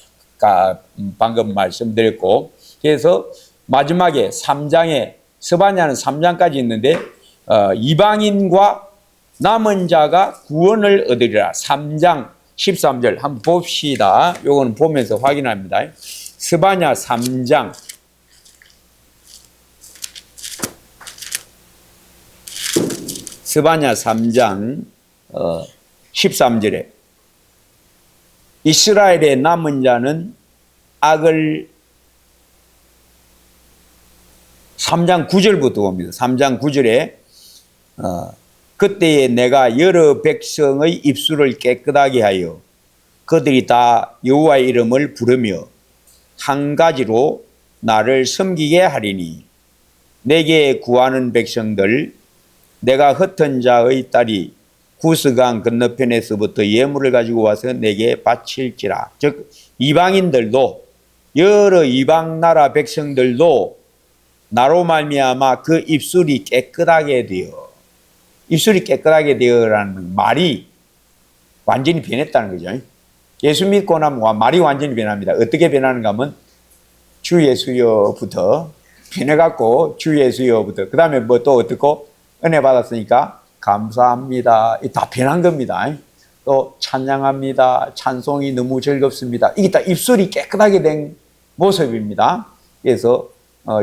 방금 말씀드렸고, 그래서 마지막에 3장에, 스바냐는 3장까지 있는데, 이방인과 남은 자가 구원을 얻으리라. 3장 13절 한번 봅시다. 요거는 보면서 확인합니다. 스바냐 3장 스바냐 3장 13절에 이스라엘의 남은 자는 악을 3장 9절부터 봅니다. 3장 9절에 그때에 내가 여러 백성의 입술을 깨끗하게 하여 그들이 다 여호와의 이름을 부르며 한 가지로 나를 섬기게 하리니 내게 구하는 백성들 내가 흩은 자의 딸이 구스강 건너편에서부터 예물을 가지고 와서 내게 바칠지라. 즉 이방인들도 여러 이방 나라 백성들도 나로 말미암아 그 입술이 깨끗하게 되어 입술이 깨끗하게 되어라는 말이 완전히 변했다는 거죠. 예수 믿고 나면 말이 완전히 변합니다. 어떻게 변하는가 하면 주 예수여부터 변해갖고 주 예수여부터 그 다음에 뭐 또 어떻고 은혜 받았으니까 감사합니다. 다 변한 겁니다. 또 찬양합니다. 찬송이 너무 즐겁습니다. 이게 다 입술이 깨끗하게 된 모습입니다. 그래서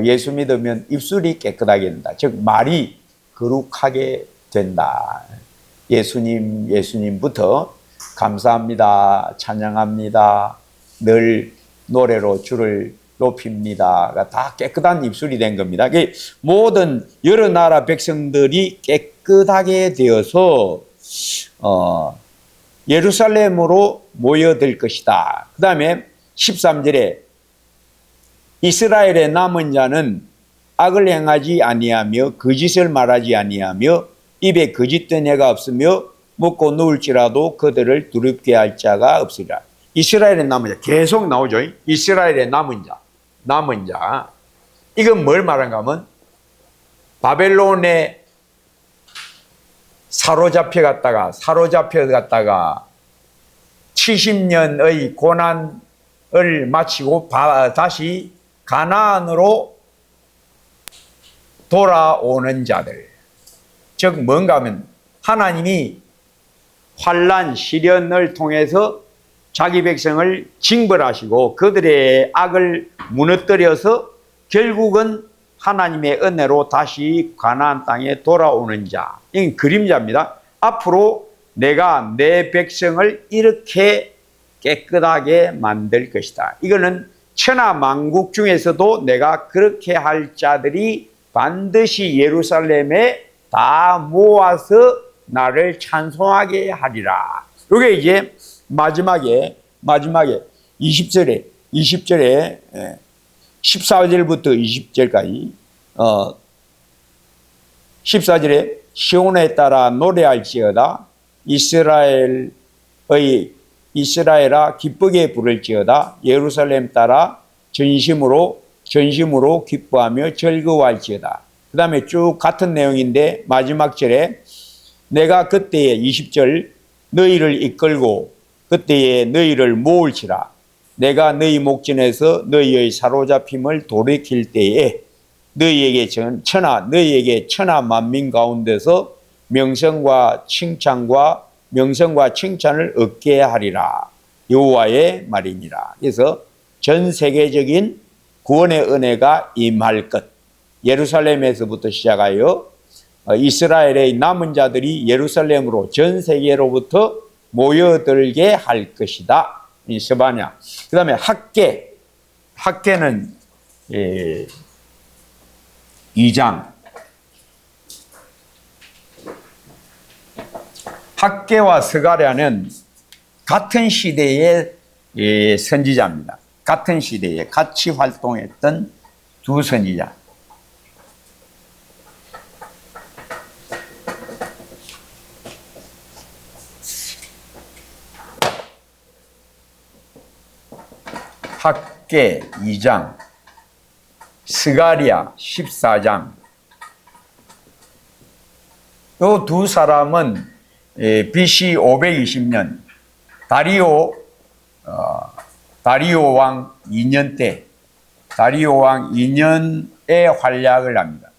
예수 믿으면 입술이 깨끗하게 된다. 즉 말이 거룩하게 된다. 예수님부터 감사합니다. 찬양합니다. 늘 노래로 주를 높입니다가 다 깨끗한 입술이 된 겁니다. 모든 여러 나라 백성들이 깨끗하게 되어서 예루살렘으로 모여들 것이다. 그 다음에 13절에 이스라엘의 남은 자는 악을 행하지 아니하며 거짓을 말하지 아니하며 입에 거짓된 해가 없으며 먹고 누울지라도 그들을 두렵게 할 자가 없으리라. 이스라엘의 남은 자 계속 나오죠. 이스라엘의 남은 자. 이건 뭘 말한가 하면 바벨론에 사로잡혀 갔다가 70년의 고난을 마치고 다시 가나안으로 돌아오는 자들. 즉 뭔가 하면 하나님이 환난 시련을 통해서 자기 백성을 징벌하시고 그들의 악을 무너뜨려서 결국은 하나님의 은혜로 다시 가나안 땅에 돌아오는 자. 이건 그림자입니다. 앞으로 내가 내 백성을 이렇게 깨끗하게 만들 것이다. 이거는 천하만국 중에서도 내가 그렇게 할 자들이 반드시 예루살렘에 다 모아서 나를 찬송하게 하리라. 이게 이제 마지막에 20절에 14절부터 20절까지 14절에 시온에 따라 노래할지어다 이스라엘아 기쁘게 부를지어다 예루살렘 따라 전심으로 기뻐하며 즐거워할지어다. 그 다음에 쭉 같은 내용인데 마지막 절에 내가 그때에 20절 너희를 이끌고 그때에 너희를 모을지라. 내가 너희 목전에서 너희의 사로잡힘을 돌이킬 때에 너희에게 천하 만민 가운데서 명성과 칭찬을 얻게 하리라. 여호와의 말이니라. 그래서 전 세계적인 구원의 은혜가 임할 것. 예루살렘에서부터 시작하여 이스라엘의 남은 자들이 예루살렘으로 전 세계로부터 모여들게 할 것이다. 이 스바냐. 그 다음에 학계는 2장. 학계와 스가랴는 같은 시대의 선지자입니다. 같은 시대에 같이 활동했던 두 선지자. 학개 2장, 스가랴 14장. 이 두 사람은 BC 520년 다리오 왕 2년 때, 다리오 왕 2년에 활약을 합니다.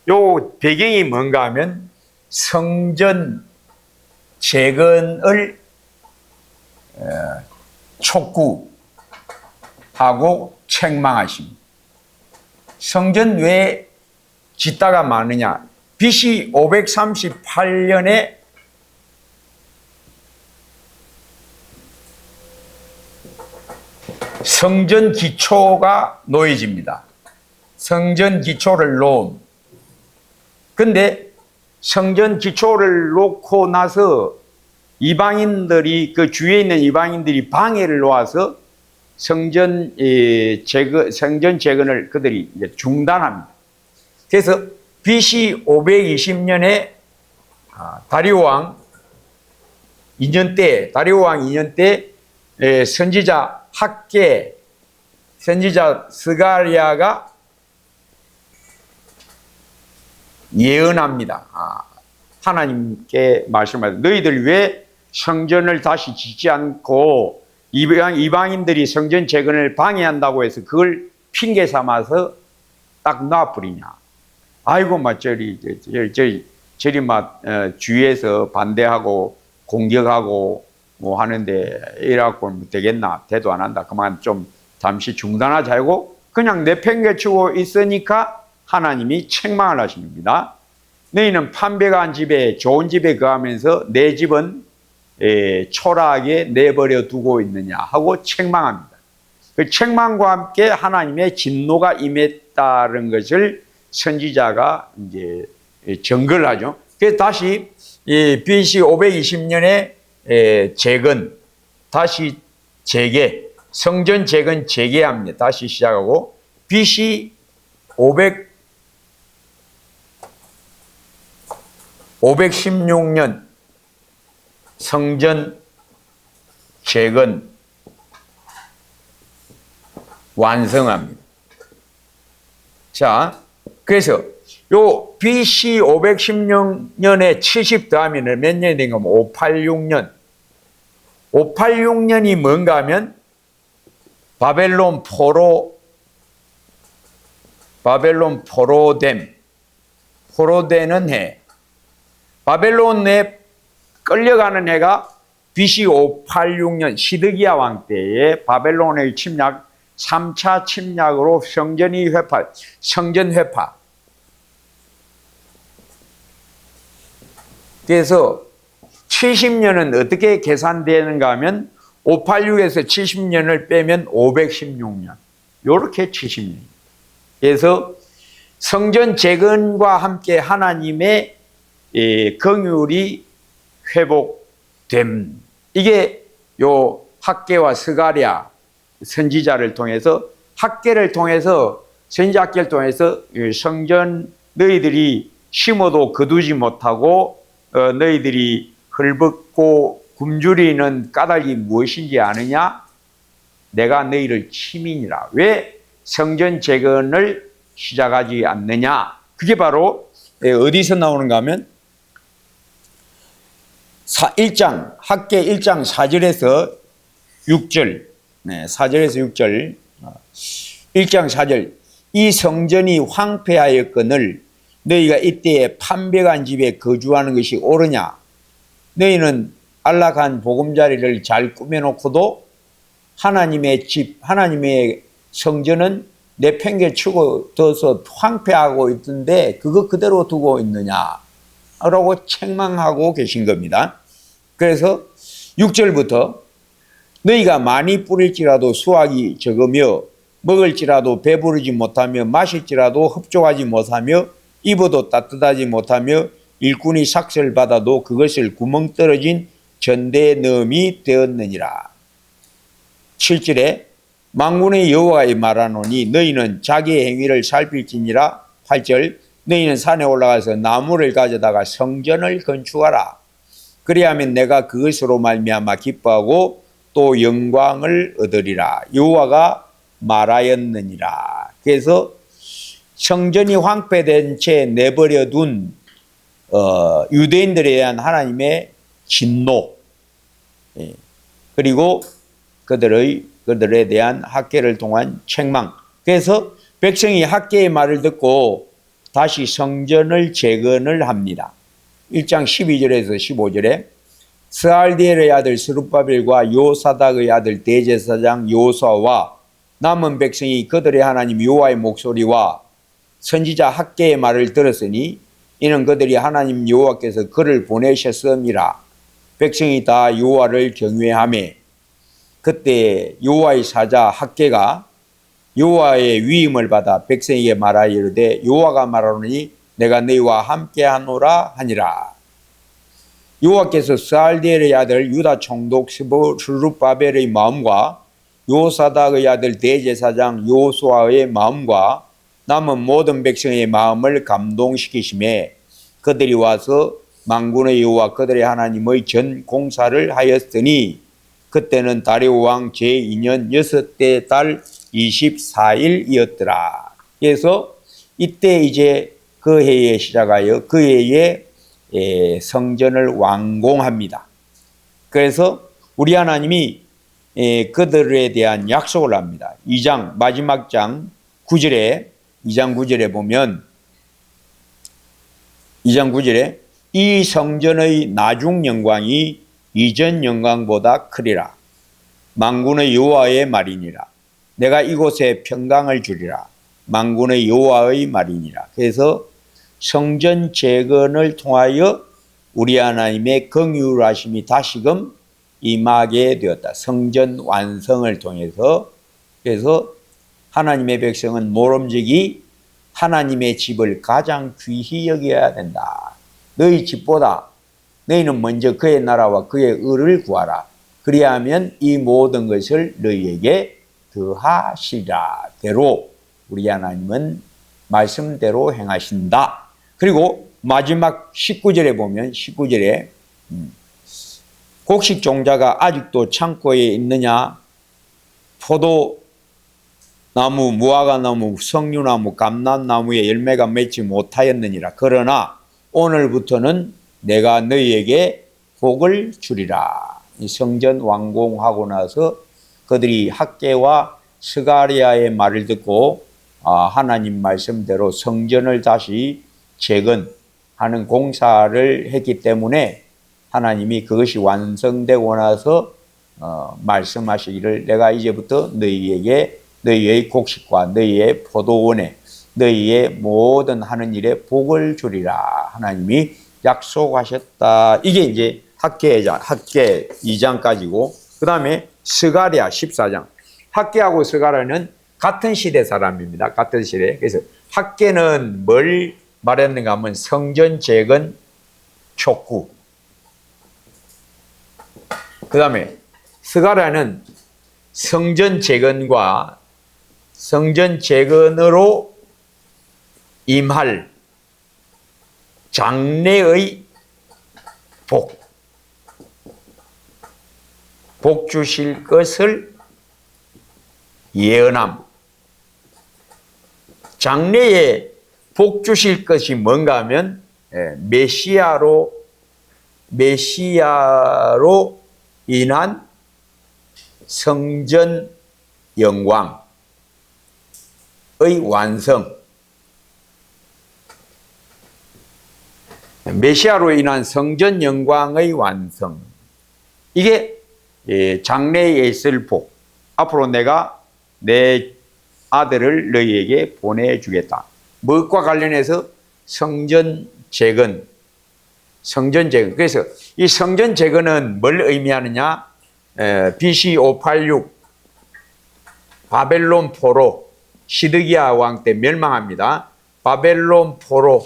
요 배경이 뭔가 하면 성전 재건을 촉구하고 책망하십니다. 성전 왜 짓다가 마느냐? BC 538년에 성전 기초가 놓여집니다. 성전 기초를 놓음. 근데 성전 기초를 놓고 나서 이방인들이, 그 주위에 있는 이방인들이 방해를 놓아서 성전 재건을 그들이 이제 중단합니다. 그래서 BC 520년에 다리오 왕 2년 때 선지자 학개, 선지자 스가랴가 예언합니다. 하나님께 말씀하세요. 너희들 왜 성전을 다시 짓지 않고 이방인들이 성전 재건을 방해한다고 해서 그걸 핑계 삼아서 딱 놔버리냐. 아이고, 저리 주위에서 반대하고 공격하고 뭐 하는데 이래갖고 되겠나. 대도 안 한다. 그만 좀 잠시 중단하자 하고 그냥 내팽개치고 있으니까 하나님이 책망을 하십니다. 너희는 판배한 집에, 좋은 집에 거하면서 내 집은 초라하게 내버려 두고 있느냐 하고 책망합니다. 그 책망과 함께 하나님의 진노가 임했다는 것을 선지자가 이제 증거를 하죠. 그래서 다시 BC 520년에 다시 재개, 성전 재건 재개합니다. 다시 시작하고 BC 516년 성전 재건 완성합니다. 자, 그래서 요 BC 516년에 70 더하면 몇 년이 된 거면 586년. 586년이 뭔가 하면 바벨론 포로되는 해. 바벨론에 끌려가는 해가 BC 586년 시드기야 왕 때에 바벨론의 침략, 3차 침략으로 성전 회파. 그래서 70년은 어떻게 계산되는가 하면 586에서 70년을 빼면 516년. 요렇게 70년. 그래서 성전 재건과 함께 하나님의 긍휼이 회복됨. 이게 요 학개와 스가랴 선지자를 통해서, 학개를 통해서, 선지자 학개를 통해서 성전 너희들이 심어도 거두지 못하고 너희들이 헐벗고 굶주리는 까닭이 무엇인지 아느냐? 내가 너희를 치민이라. 왜 성전 재건을 시작하지 않느냐? 그게 바로 어디서 나오는가 하면 1장, 학개 1장 4절에서 6절, 4절에서 6절, 1장 4절. 이 성전이 황폐하였거늘 너희가 이때에 판배한 집에 거주하는 것이 옳으냐? 너희는 안락한 보금자리를 잘 꾸며놓고도 하나님의 집, 하나님의 성전은 내팽개치고 둬서 황폐하고 있던데 그거 그대로 두고 있느냐? 라고 책망하고 계신 겁니다. 그래서 6절부터 너희가 많이 뿌릴지라도 수확이 적으며 먹을지라도 배부르지 못하며 마실지라도 흡족하지 못하며 입어도 따뜻하지 못하며 일꾼이 삭슬 받아도 그것을 구멍 떨어진 전대넘이 되었느니라. 7절에 만군의 여호와의 말하노니 너희는 자기의 행위를 살필지니라. 8절 너희는 산에 올라가서 나무를 가져다가 성전을 건축하라. 그리하면 내가 그것으로 말미암아 기뻐하고 또 영광을 얻으리라. 여호와가 말하였느니라. 그래서 성전이 황폐된 채 내버려둔 유대인들에 대한 하나님의 진노, 그리고 그들에 대한 학계를 통한 책망. 그래서 백성이 학계의 말을 듣고 다시 성전을 재건을 합니다. 1장 12절에서 15절에 스알디엘의 아들 스룹바벨과 요사닥의 아들 대제사장 요수아와 남은 백성이 그들의 하나님 여호와의 목소리와 선지자 학계의 말을 들었으니 이는 그들이 하나님 여호와께서 그를 보내셨음이라. 백성이 다 여호와를 경외하며 그때 여호와의 사자 학계가 여호와의 위임을 받아 백성에게 말하여 이르되 여호와가 말하노니 내가 너희와 함께하노라 하니라. 여호와께서 스알디엘의 아들 유다 총독 스룹바벨의 마음과 요사닥의 아들 대제사장 요수아의 마음과 남은 모든 백성의 마음을 감동시키시매 그들이 와서 만군의 여호와 그들의 하나님의 전 공사를 하였으니 그때는 다리오 왕 제2년 6대 달 24일이었더라. 그래서 이때 이제 그 해에 시작하여 그 해에 성전을 완공합니다. 그래서 우리 하나님이 그들에 대한 약속을 합니다. 2장 마지막 장 9절에 2장 9절에 보면 2장 9절에 이 성전의 나중 영광이 이전 영광보다 크리라. 만군의 여호와의 말이니라. 내가 이곳에 평강을 주리라. 만군의 여호와의 말이니라. 그래서 성전 재건을 통하여 우리 하나님의 긍휼하심이 다시금 임하게 되었다. 성전 완성을 통해서. 그래서 하나님의 백성은 모름지기 하나님의 집을 가장 귀히 여겨야 된다. 너희 집보다 너희는 먼저 그의 나라와 그의 의를 구하라. 그리하면 이 모든 것을 너희에게 더하시리라. 대로 우리 하나님은 말씀대로 행하신다. 그리고 마지막 19절에 보면 19절에 곡식 종자가 아직도 창고에 있느냐? 포도나무, 무화과나무, 석류나무, 감람나무에 열매가 맺지 못하였느니라. 그러나 오늘부터는 내가 너희에게 복을 주리라. 이 성전 완공하고 나서 그들이 학계와 스가랴의 말을 듣고 하나님 말씀대로 성전을 다시 재건하는 공사를 했기 때문에 하나님이 그것이 완성되고 나서 말씀하시기를 내가 이제부터 너희에게 너희의 곡식과 너희의 포도원에 너희의 모든 하는 일에 복을 주리라. 하나님이 약속하셨다. 이게 이제 학계 2장까지고 그 다음에 스가랴 14장. 학계하고 스가랴는 같은 시대 사람입니다. 같은 시대. 그래서 학계는 뭘 말했는가 하면 성전 재건 촉구. 그 다음에 스가랴는 성전 재건과 성전 재건으로 임할 장래의 복 주실 것을 예언함. 장래에 복 주실 것이 뭔가 하면 메시아로 인한 성전 영광의 완성. 메시아로 인한 성전 영광의 완성. 이게 장래에 있을 복. 앞으로 내가 내 아들을 너희에게 보내주겠다. 무엇과 관련해서 성전 재건. 성전 재건. 그래서 이 성전 재건은 뭘 의미하느냐? BC 586 바벨론 포로 시드기야 왕 때 멸망합니다. 바벨론 포로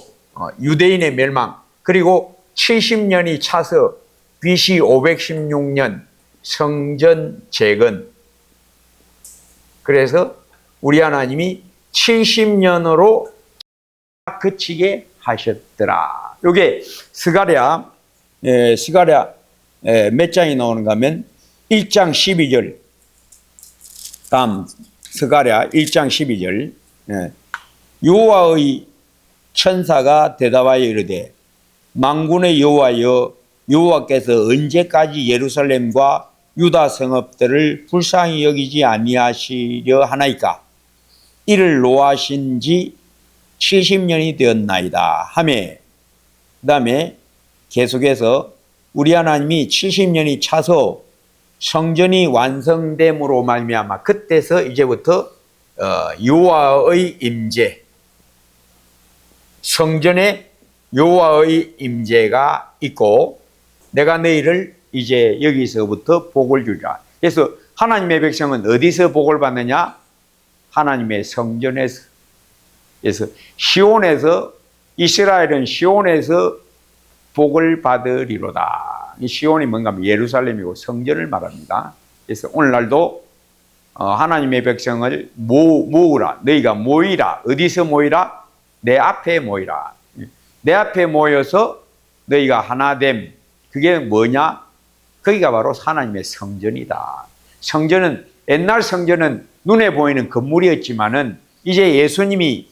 유대인의 멸망. 그리고 70년이 차서 BC 516년 성전 재건. 그래서 우리 하나님이 70년으로 그치게 하셨더라. 이게 스가랴 몇 장이 나오는가 하면 1장 12절 다음 스가랴 1장 12절. 여호와의 천사가 대답하여 이르되 만군의 여호와여 여호와께서 언제까지 예루살렘과 유다 성읍들을 불쌍히 여기지 아니하시려 하나이까? 이를 노하신 지 70년이 되었나이다 하매, 그 다음에 계속해서 우리 하나님이 70년이 차서 성전이 완성됨으로 말미암아 그때서 이제부터 여호와의 임재, 성전에 여호와의 임재가 있고 내가 너희를 이제 여기서부터 복을 주리라. 그래서 하나님의 백성은 어디서 복을 받느냐? 하나님의 성전에서. 그래서 시온에서, 이스라엘은 시온에서 복을 받으리로다. 이 시온이 뭔가 하면 예루살렘이고 성전을 말합니다. 그래서 오늘날도 하나님의 백성을 모으라. 너희가 모이라. 어디서 모이라? 내 앞에 모이라. 내 앞에 모여서 너희가 하나됨. 그게 뭐냐? 거기가 바로 하나님의 성전이다. 성전은, 옛날 성전은 눈에 보이는 건물이었지만은 이제 예수님이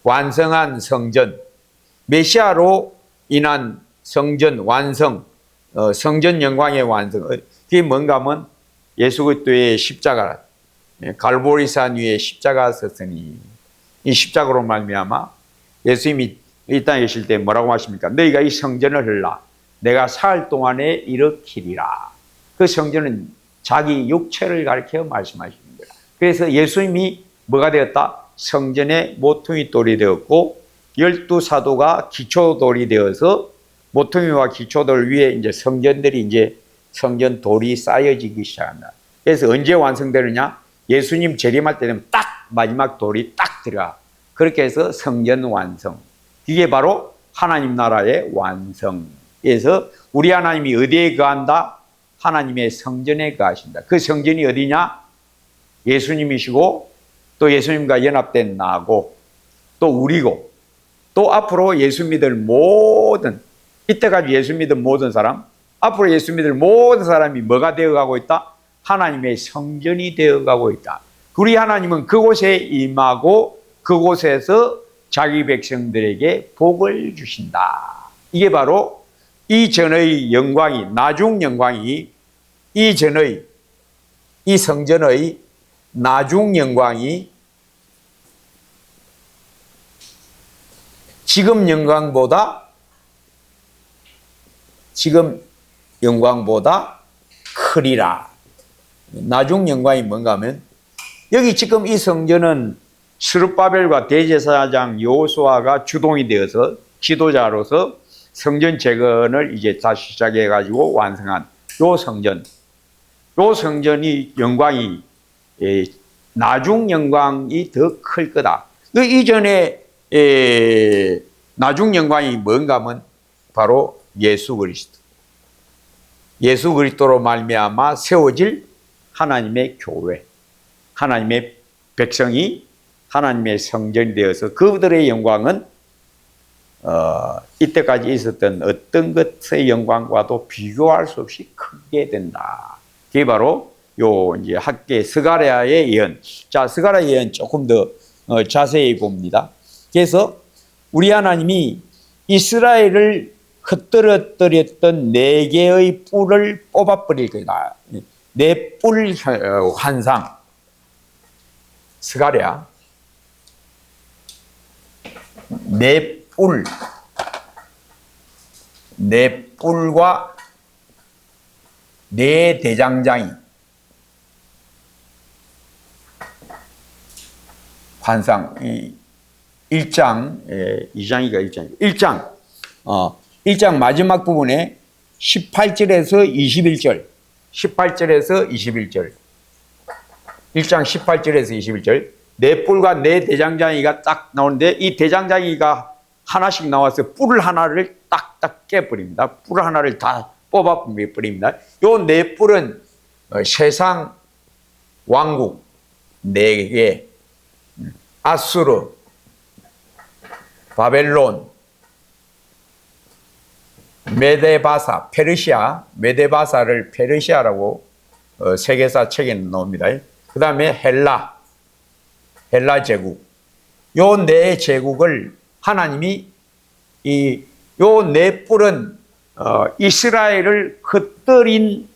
완성한 메시아로 인한 성전 완성, 성전 영광의 완성. 그게 뭔가 하면 예수 그리스도의 십자가, 갈보리산 위에 십자가 섰으니 이 십자가로 말미암아 예수님이 이 땅에 계실 때 뭐라고 하십니까? 너희가 이 성전을 흘라 내가 사흘 동안에 일으키리라. 그 성전은 자기 육체를 가리켜 말씀하시는 거예요. 그래서 예수님이 뭐가 되었다? 성전의 모퉁이 돌이 되었고 12사도가 기초돌이 되어서 모퉁이와 기초돌 위에 이제 성전들이 이제 성전 돌이 쌓여지기 시작한다. 그래서 언제 완성되느냐? 예수님 재림할 때 되면 딱 마지막 돌이 딱 들어가. 그렇게 해서 성전 완성. 이게 바로 하나님 나라의 완성. 그래서 우리 하나님이 어디에 거한다? 하나님의 성전에 거하신다. 그 성전이 어디냐? 예수님이시고 또 예수님과 연합된 나고 또 우리고 또 앞으로 예수 믿을 모든, 이때까지 예수 믿은 모든 사람, 앞으로 예수 믿을 모든 사람이 뭐가 되어가고 있다? 하나님의 성전이 되어가고 있다. 우리 하나님은 그곳에 임하고 그곳에서 자기 백성들에게 복을 주신다. 이게 바로 이전의 영광이, 나중 영광이, 이전의 이 성전의 나중 영광이 지금 영광보다 크리라. 나중 영광이 뭔가 하면 여기 지금 이 성전은 스룹바벨과 대제사장 여호수아가 주동이 되어서 지도자로서 성전 재건을 이제 다시 시작해 가지고 완성한 요 성전이 영광이 나중 영광이 더 클 거다. 그 이전에 나중 영광이 뭔가 하면 바로 예수 그리스도. 예수 그리스도로 말미암아 세워질 하나님의 교회, 하나님의 백성이 하나님의 성전이 되어서 그들의 영광은 이때까지 있었던 어떤 것의 영광과도 비교할 수 없이 크게 된다. 그게 바로 요 이제 학계 스가랴의 예언. 자, 스가랴 예언 조금 더 자세히 봅니다. 그래서 우리 하나님이 이스라엘을 흩뜨렸던 네 개의 뿔을 뽑아버릴 거다. 네 뿔 환상. 스가랴. 네 뿔과 네 대장장이 환상. 1장, 2장이가 1장. 1장 마지막 부분에 18절에서 21절. 18절에서 21절. 1장 18절에서 21절. 네 뿔과 네 대장장이가 딱 나오는데 이 대장장이가 하나씩 나와서 뿔 하나를 딱딱 깨버립니다. 뿔 하나를 다 뽑아버립니다. 요 네 뿔은 세상 왕국 네 개, 아수르, 바벨론, 메데바사, 페르시아, 메데바사를 페르시아라고 세계사 책에 나옵니다. 그 다음에 헬라 제국. 요 네 제국을 하나님이 요 네 뿔은 이스라엘을 흩뜨린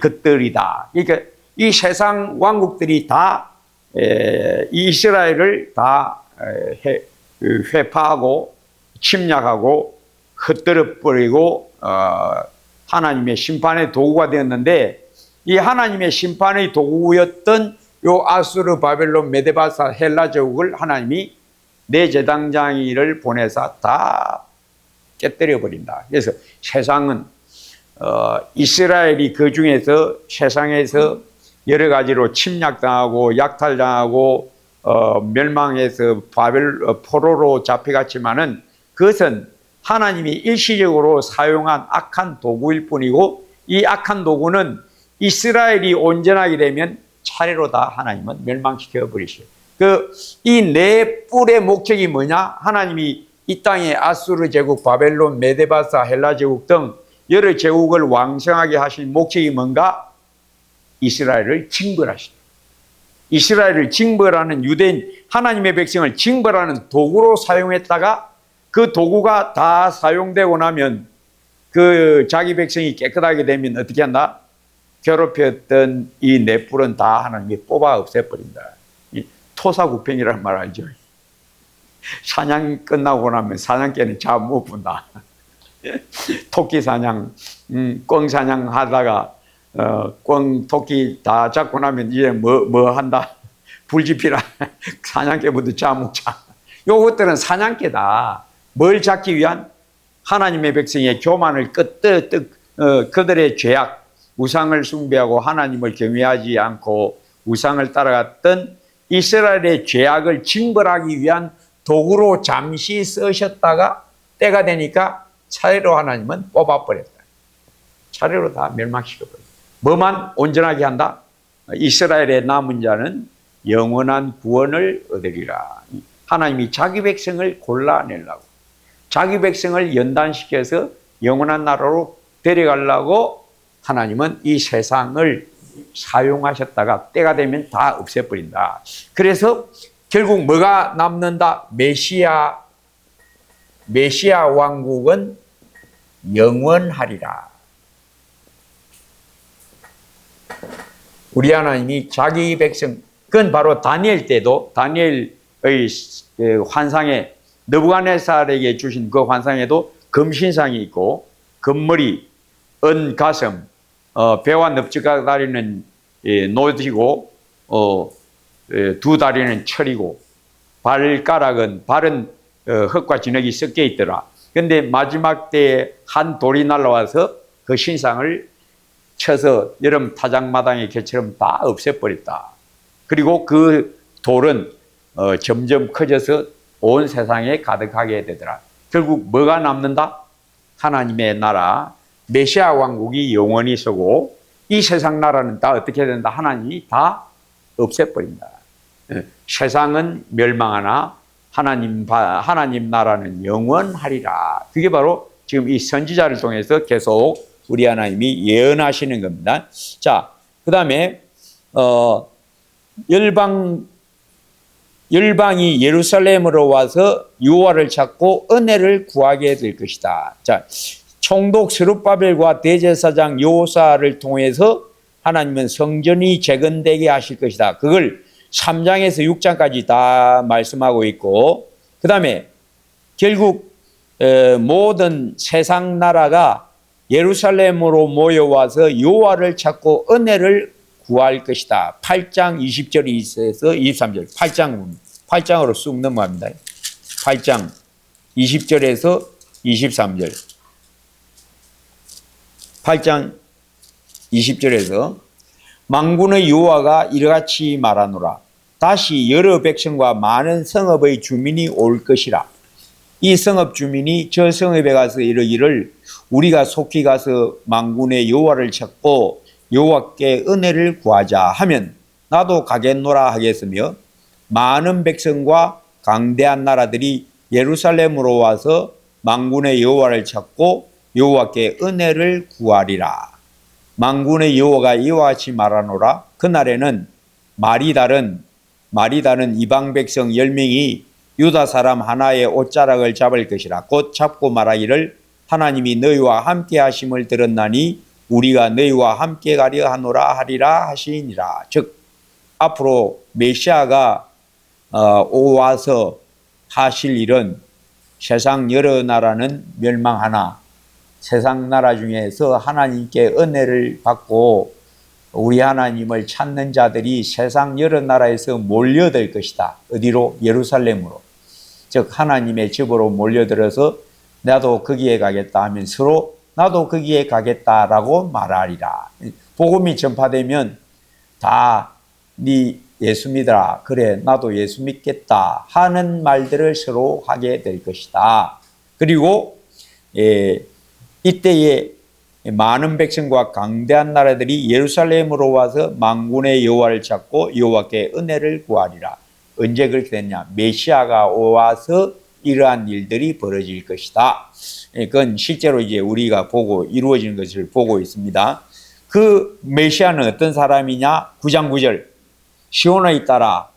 것들이다. 그러니까 이 세상 왕국들이 다 이스라엘을 다 회파하고 침략하고 흩뜨려 버리고 하나님의 심판의 도구가 되었는데, 이 하나님의 심판의 도구였던 요 아수르, 바벨론, 메데바사, 헬라 제국을 하나님이 내 제당장이를 보내서 다 깨뜨려 버린다. 그래서 세상은 이스라엘이 그 중에서 세상에서 여러 가지로 침략당하고 약탈당하고 멸망해서 포로로 잡혀갔지만은, 그것은 하나님이 일시적으로 사용한 악한 도구일 뿐이고, 이 악한 도구는 이스라엘이 온전하게 되면 차례로 다 하나님은 멸망시켜 버리셔요. 이 네 뿔의 목적이 뭐냐? 하나님이 이 땅에 아수르 제국, 바벨론, 메데바사, 헬라 제국 등 여러 제국을 왕성하게 하신 목적이 뭔가? 이스라엘을 징벌하시다. 이스라엘을 징벌하는, 유대인 하나님의 백성을 징벌하는 도구로 사용했다가, 그 도구가 다 사용되고 나면 그 자기 백성이 깨끗하게 되면 어떻게 한다? 괴롭혔던 이 네 뿔은 다 하나님이 뽑아 없애버린다. 토사구팽이라는 말 알죠? 사냥 끝나고 나면 사냥개는 잠 못 분다. 토끼 사냥, 꿩 사냥 하다가 꿩, 토끼 다 잡고 나면 이제 뭐 한다? 불 지피라. 사냥개부터 잠 못 자. 요것들은 사냥개다. 뭘 잡기 위한? 하나님의 백성의 교만을 그들의 죄악, 우상을 숭배하고 하나님을 경외하지 않고 우상을 따라갔던 이스라엘의 죄악을 징벌하기 위한 도구로 잠시 쓰셨다가 때가 되니까 차례로 하나님은 뽑아버렸다. 차례로 다 멸망시켜버렸다. 뭐만 온전하게 한다? 이스라엘의 남은 자는 영원한 구원을 얻으리라. 하나님이 자기 백성을 골라내려고, 자기 백성을 연단시켜서 영원한 나라로 데려가려고 하나님은 이 세상을 사용하셨다가 때가 되면 다 없애버린다. 그래서 결국 뭐가 남는다? 메시아 왕국은 영원하리라. 우리 하나님이 자기 백성, 그건 바로 다니엘 때도, 다니엘의 환상에, 느부갓네살에게 주신 그 환상에도 금신상이 있고, 금머리, 은 가슴, 배와 넓적한 다리는 노지고, 두 다리는 철이고, 발은 흙과 진흙이 섞여 있더라. 근데 마지막 때에 한 돌이 날아와서 그 신상을 쳐서 여름 타작마당의 개처럼 다 없애버렸다. 그리고 그 돌은 점점 커져서 온 세상에 가득하게 되더라. 결국 뭐가 남는다? 하나님의 나라, 메시아 왕국이 영원히 서고, 이 세상 나라는 다 어떻게 된다? 하나님이 다 없애버린다. 세상은 멸망하나 하나님 나라는 영원하리라. 그게 바로 지금 이 선지자를 통해서 계속 우리 하나님이 예언하시는 겁니다. 자, 그 다음에 열방이 예루살렘으로 와서 여호와를 찾고 은혜를 구하게 될 것이다. 자, 총독 스룹바벨과 대제사장 여호사를 통해서 하나님은 성전이 재건되게 하실 것이다. 그걸 3장에서 6장까지 다 말씀하고 있고, 그 다음에 결국 모든 세상 나라가 예루살렘으로 모여와서 여호와를 찾고 은혜를 구할 것이다. 8장 20절에서 23절. 8장으로 쑥 넘어갑니다. 8장 20절에서 23절. 8장 20절에서 만군의 여호와가 이같이 말하노라. 다시 여러 백성과 많은 성읍의 주민이 올 것이라. 이 성읍 주민이 저 성읍에 가서 이르기를 우리가 속히 가서 만군의 여호와를 찾고 여호와께 은혜를 구하자 하면 나도 가겠노라 하겠으며, 많은 백성과 강대한 나라들이 예루살렘으로 와서 만군의 여호와를 찾고 여호와께 은혜를 구하리라. 만군의 여호와가 이와 같이 말하노라. 그날에는 말이 다른 이방 백성 10명이 유다 사람 하나의 옷자락을 잡을 것이라. 곧 잡고 말하기를 하나님이 너희와 함께 하심을 들었나니 우리가 너희와 함께 가려 하노라 하리라 하시니라. 즉 앞으로 메시아가 와서 하실 일은 세상 여러 나라는 멸망하나 세상 나라 중에서 하나님께 은혜를 받고 우리 하나님을 찾는 자들이 세상 여러 나라에서 몰려들 것이다. 어디로? 예루살렘으로. 즉 하나님의 집으로 몰려들어서 나도 거기에 가겠다 하면 서로 나도 거기에 가겠다라고 말하리라. 복음이 전파되면 다 네 예수 믿어라. 그래 나도 예수 믿겠다 하는 말들을 서로 하게 될 것이다. 그리고 이때에 많은 백성과 강대한 나라들이 예루살렘으로 와서 만군의 여호와를 찾고 여호와께 은혜를 구하리라. 언제 그렇게 됐냐? 메시아가 와서 이러한 일들이 벌어질 것이다. 그건 실제로 이제 우리가 보고 이루어지는 것을 보고 있습니다. 그 메시아는 어떤 사람이냐? 9장 9절 시온에 따라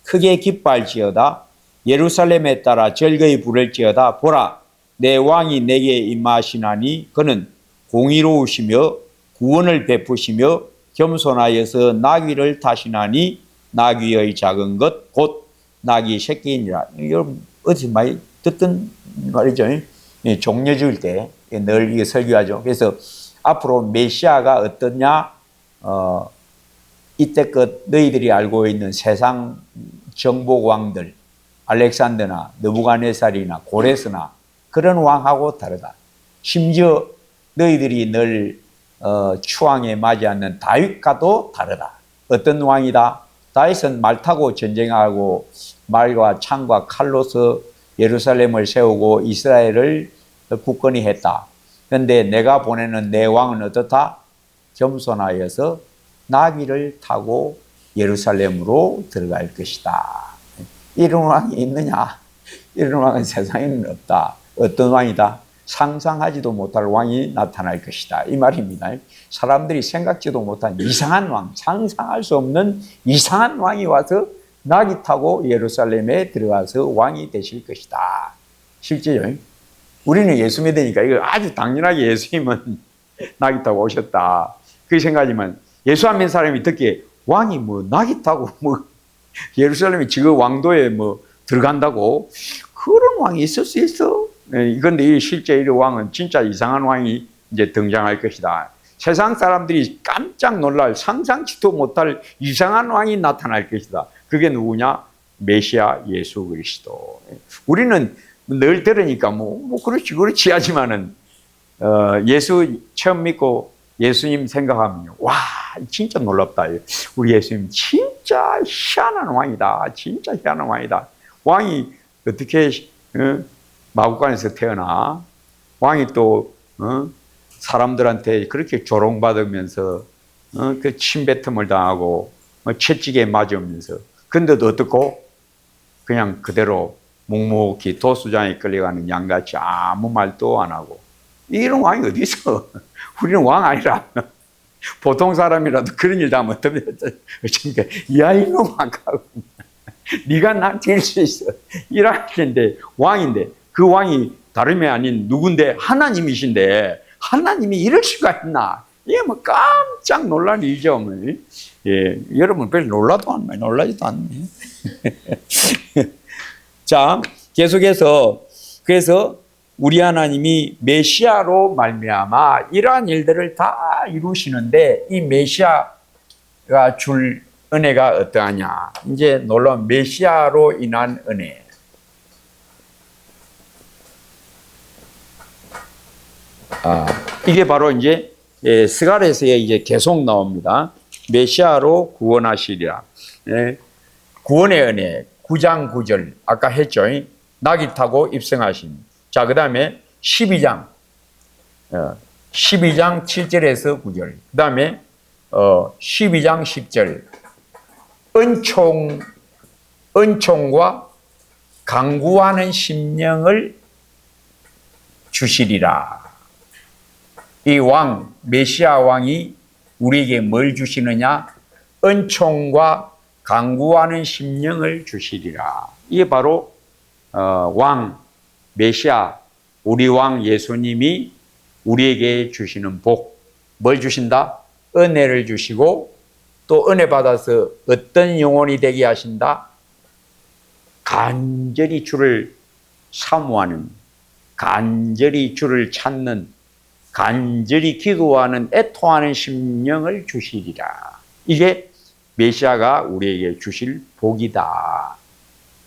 크게 기뻐할지어다 예루살렘에 따라 즐거이 부를지어다 보라 내 왕이 내게 임하시나니 그는 공의로우시며 구원을 베푸시며 겸손하여서 나귀를 타시나니 나귀의 작은 것 곧 나귀 새끼이니라. 여러분 어디서 많이 듣던 말이죠. 종려 지을 때 늘 이게 설교하죠. 그래서 앞으로 메시아가 어떠냐? 이때껏 너희들이 알고 있는 세상 정복왕들 알렉산더나 느부갓네살이나 고레스나 그런 왕하고 다르다. 심지어 너희들이 늘 추앙에 맞이하는 다윗과도 다르다. 어떤 왕이다? 다윗은 말 타고 전쟁하고 말과 창과 칼로서 예루살렘을 세우고 이스라엘을 굳건히 했다. 그런데 내가 보내는 내 왕은 어떻다? 겸손하여서 나귀를 타고 예루살렘으로 들어갈 것이다. 이런 왕이 있느냐? 이런 왕은 세상에는 없다. 어떤 왕이다? 상상하지도 못할 왕이 나타날 것이다. 이 말입니다. 사람들이 생각지도 못한 이상한 왕, 상상할 수 없는 이상한 왕이 와서 나귀 타고 예루살렘에 들어가서 왕이 되실 것이다. 실제요. 우리는 예수 믿으니까 이거 아주 당연하게 예수님은 나귀 타고 오셨다. 그 생각이지만 예수 안 믿는 사람이 듣기에 왕이 뭐 나귀 타고 뭐 예루살렘에 지금 왕도에 뭐 들어간다고 그런 왕이 있을 수 있어? 그런데 이 실제 이 왕은 진짜 이상한 왕이 이제 등장할 것이다. 세상 사람들이 깜짝 놀랄 상상치도 못할 이상한 왕이 나타날 것이다. 그게 누구냐? 메시아 예수 그리스도. 우리는 늘 들으니까 뭐 그렇지 하지만은 예수 처음 믿고 예수님 생각하면요, 와 진짜 놀랍다. 우리 예수님 진짜 희한한 왕이다. 진짜 희한한 왕이다. 왕이 어떻게 마구간에서 태어나? 왕이 또 사람들한테 그렇게 조롱받으면서 그 침뱉음을 당하고 채찍에 맞으면서 근데도 어떻고 그냥 그대로 묵묵히 도수장에 끌려가는 양같이 아무 말도 안 하고 이런 왕이 어디 있어? 우리는 왕 아니라 보통 사람이라도 그런 일 하면 어떻게 야 이놈 아까워 네가 나 될 수 있어 이러는데 왕인데 그 왕이 다름이 아닌 누군데 하나님이신데 하나님이 이럴 수가 있나? 이게 뭐 깜짝 놀랄 일이죠. 예, 여러분 별로 놀라지도 않네. 자, 계속해서 그래서 우리 하나님이 메시아로 말미암아 이러한 일들을 다 이루시는데 이 메시아가 줄 은혜가 어떠하냐? 이제 놀라운 메시아로 인한 은혜. 이게 바로 이제 스가랴서에 이제 계속 나옵니다. 메시아로 구원하시리라. 구원의 은혜 9장 9절 아까 했죠. 나귀 타고 입성하신. 자, 그 다음에 12장 7절에서 9절. 그 다음에 12장 10절 은총과 강구하는 심령을 주시리라. 이 왕, 메시아 왕이 우리에게 뭘 주시느냐? 은총과 강구하는 심령을 주시리라. 이게 바로 왕 메시아 우리 왕 예수님이 우리에게 주시는 복. 뭘 주신다? 은혜를 주시고 또 은혜 받아서 어떤 영혼이 되게 하신다? 간절히 주를 사모하는, 간절히 주를 찾는, 간절히 기도하는, 애통하는 심령을 주시리라. 이게 메시아가 우리에게 주실 복이다.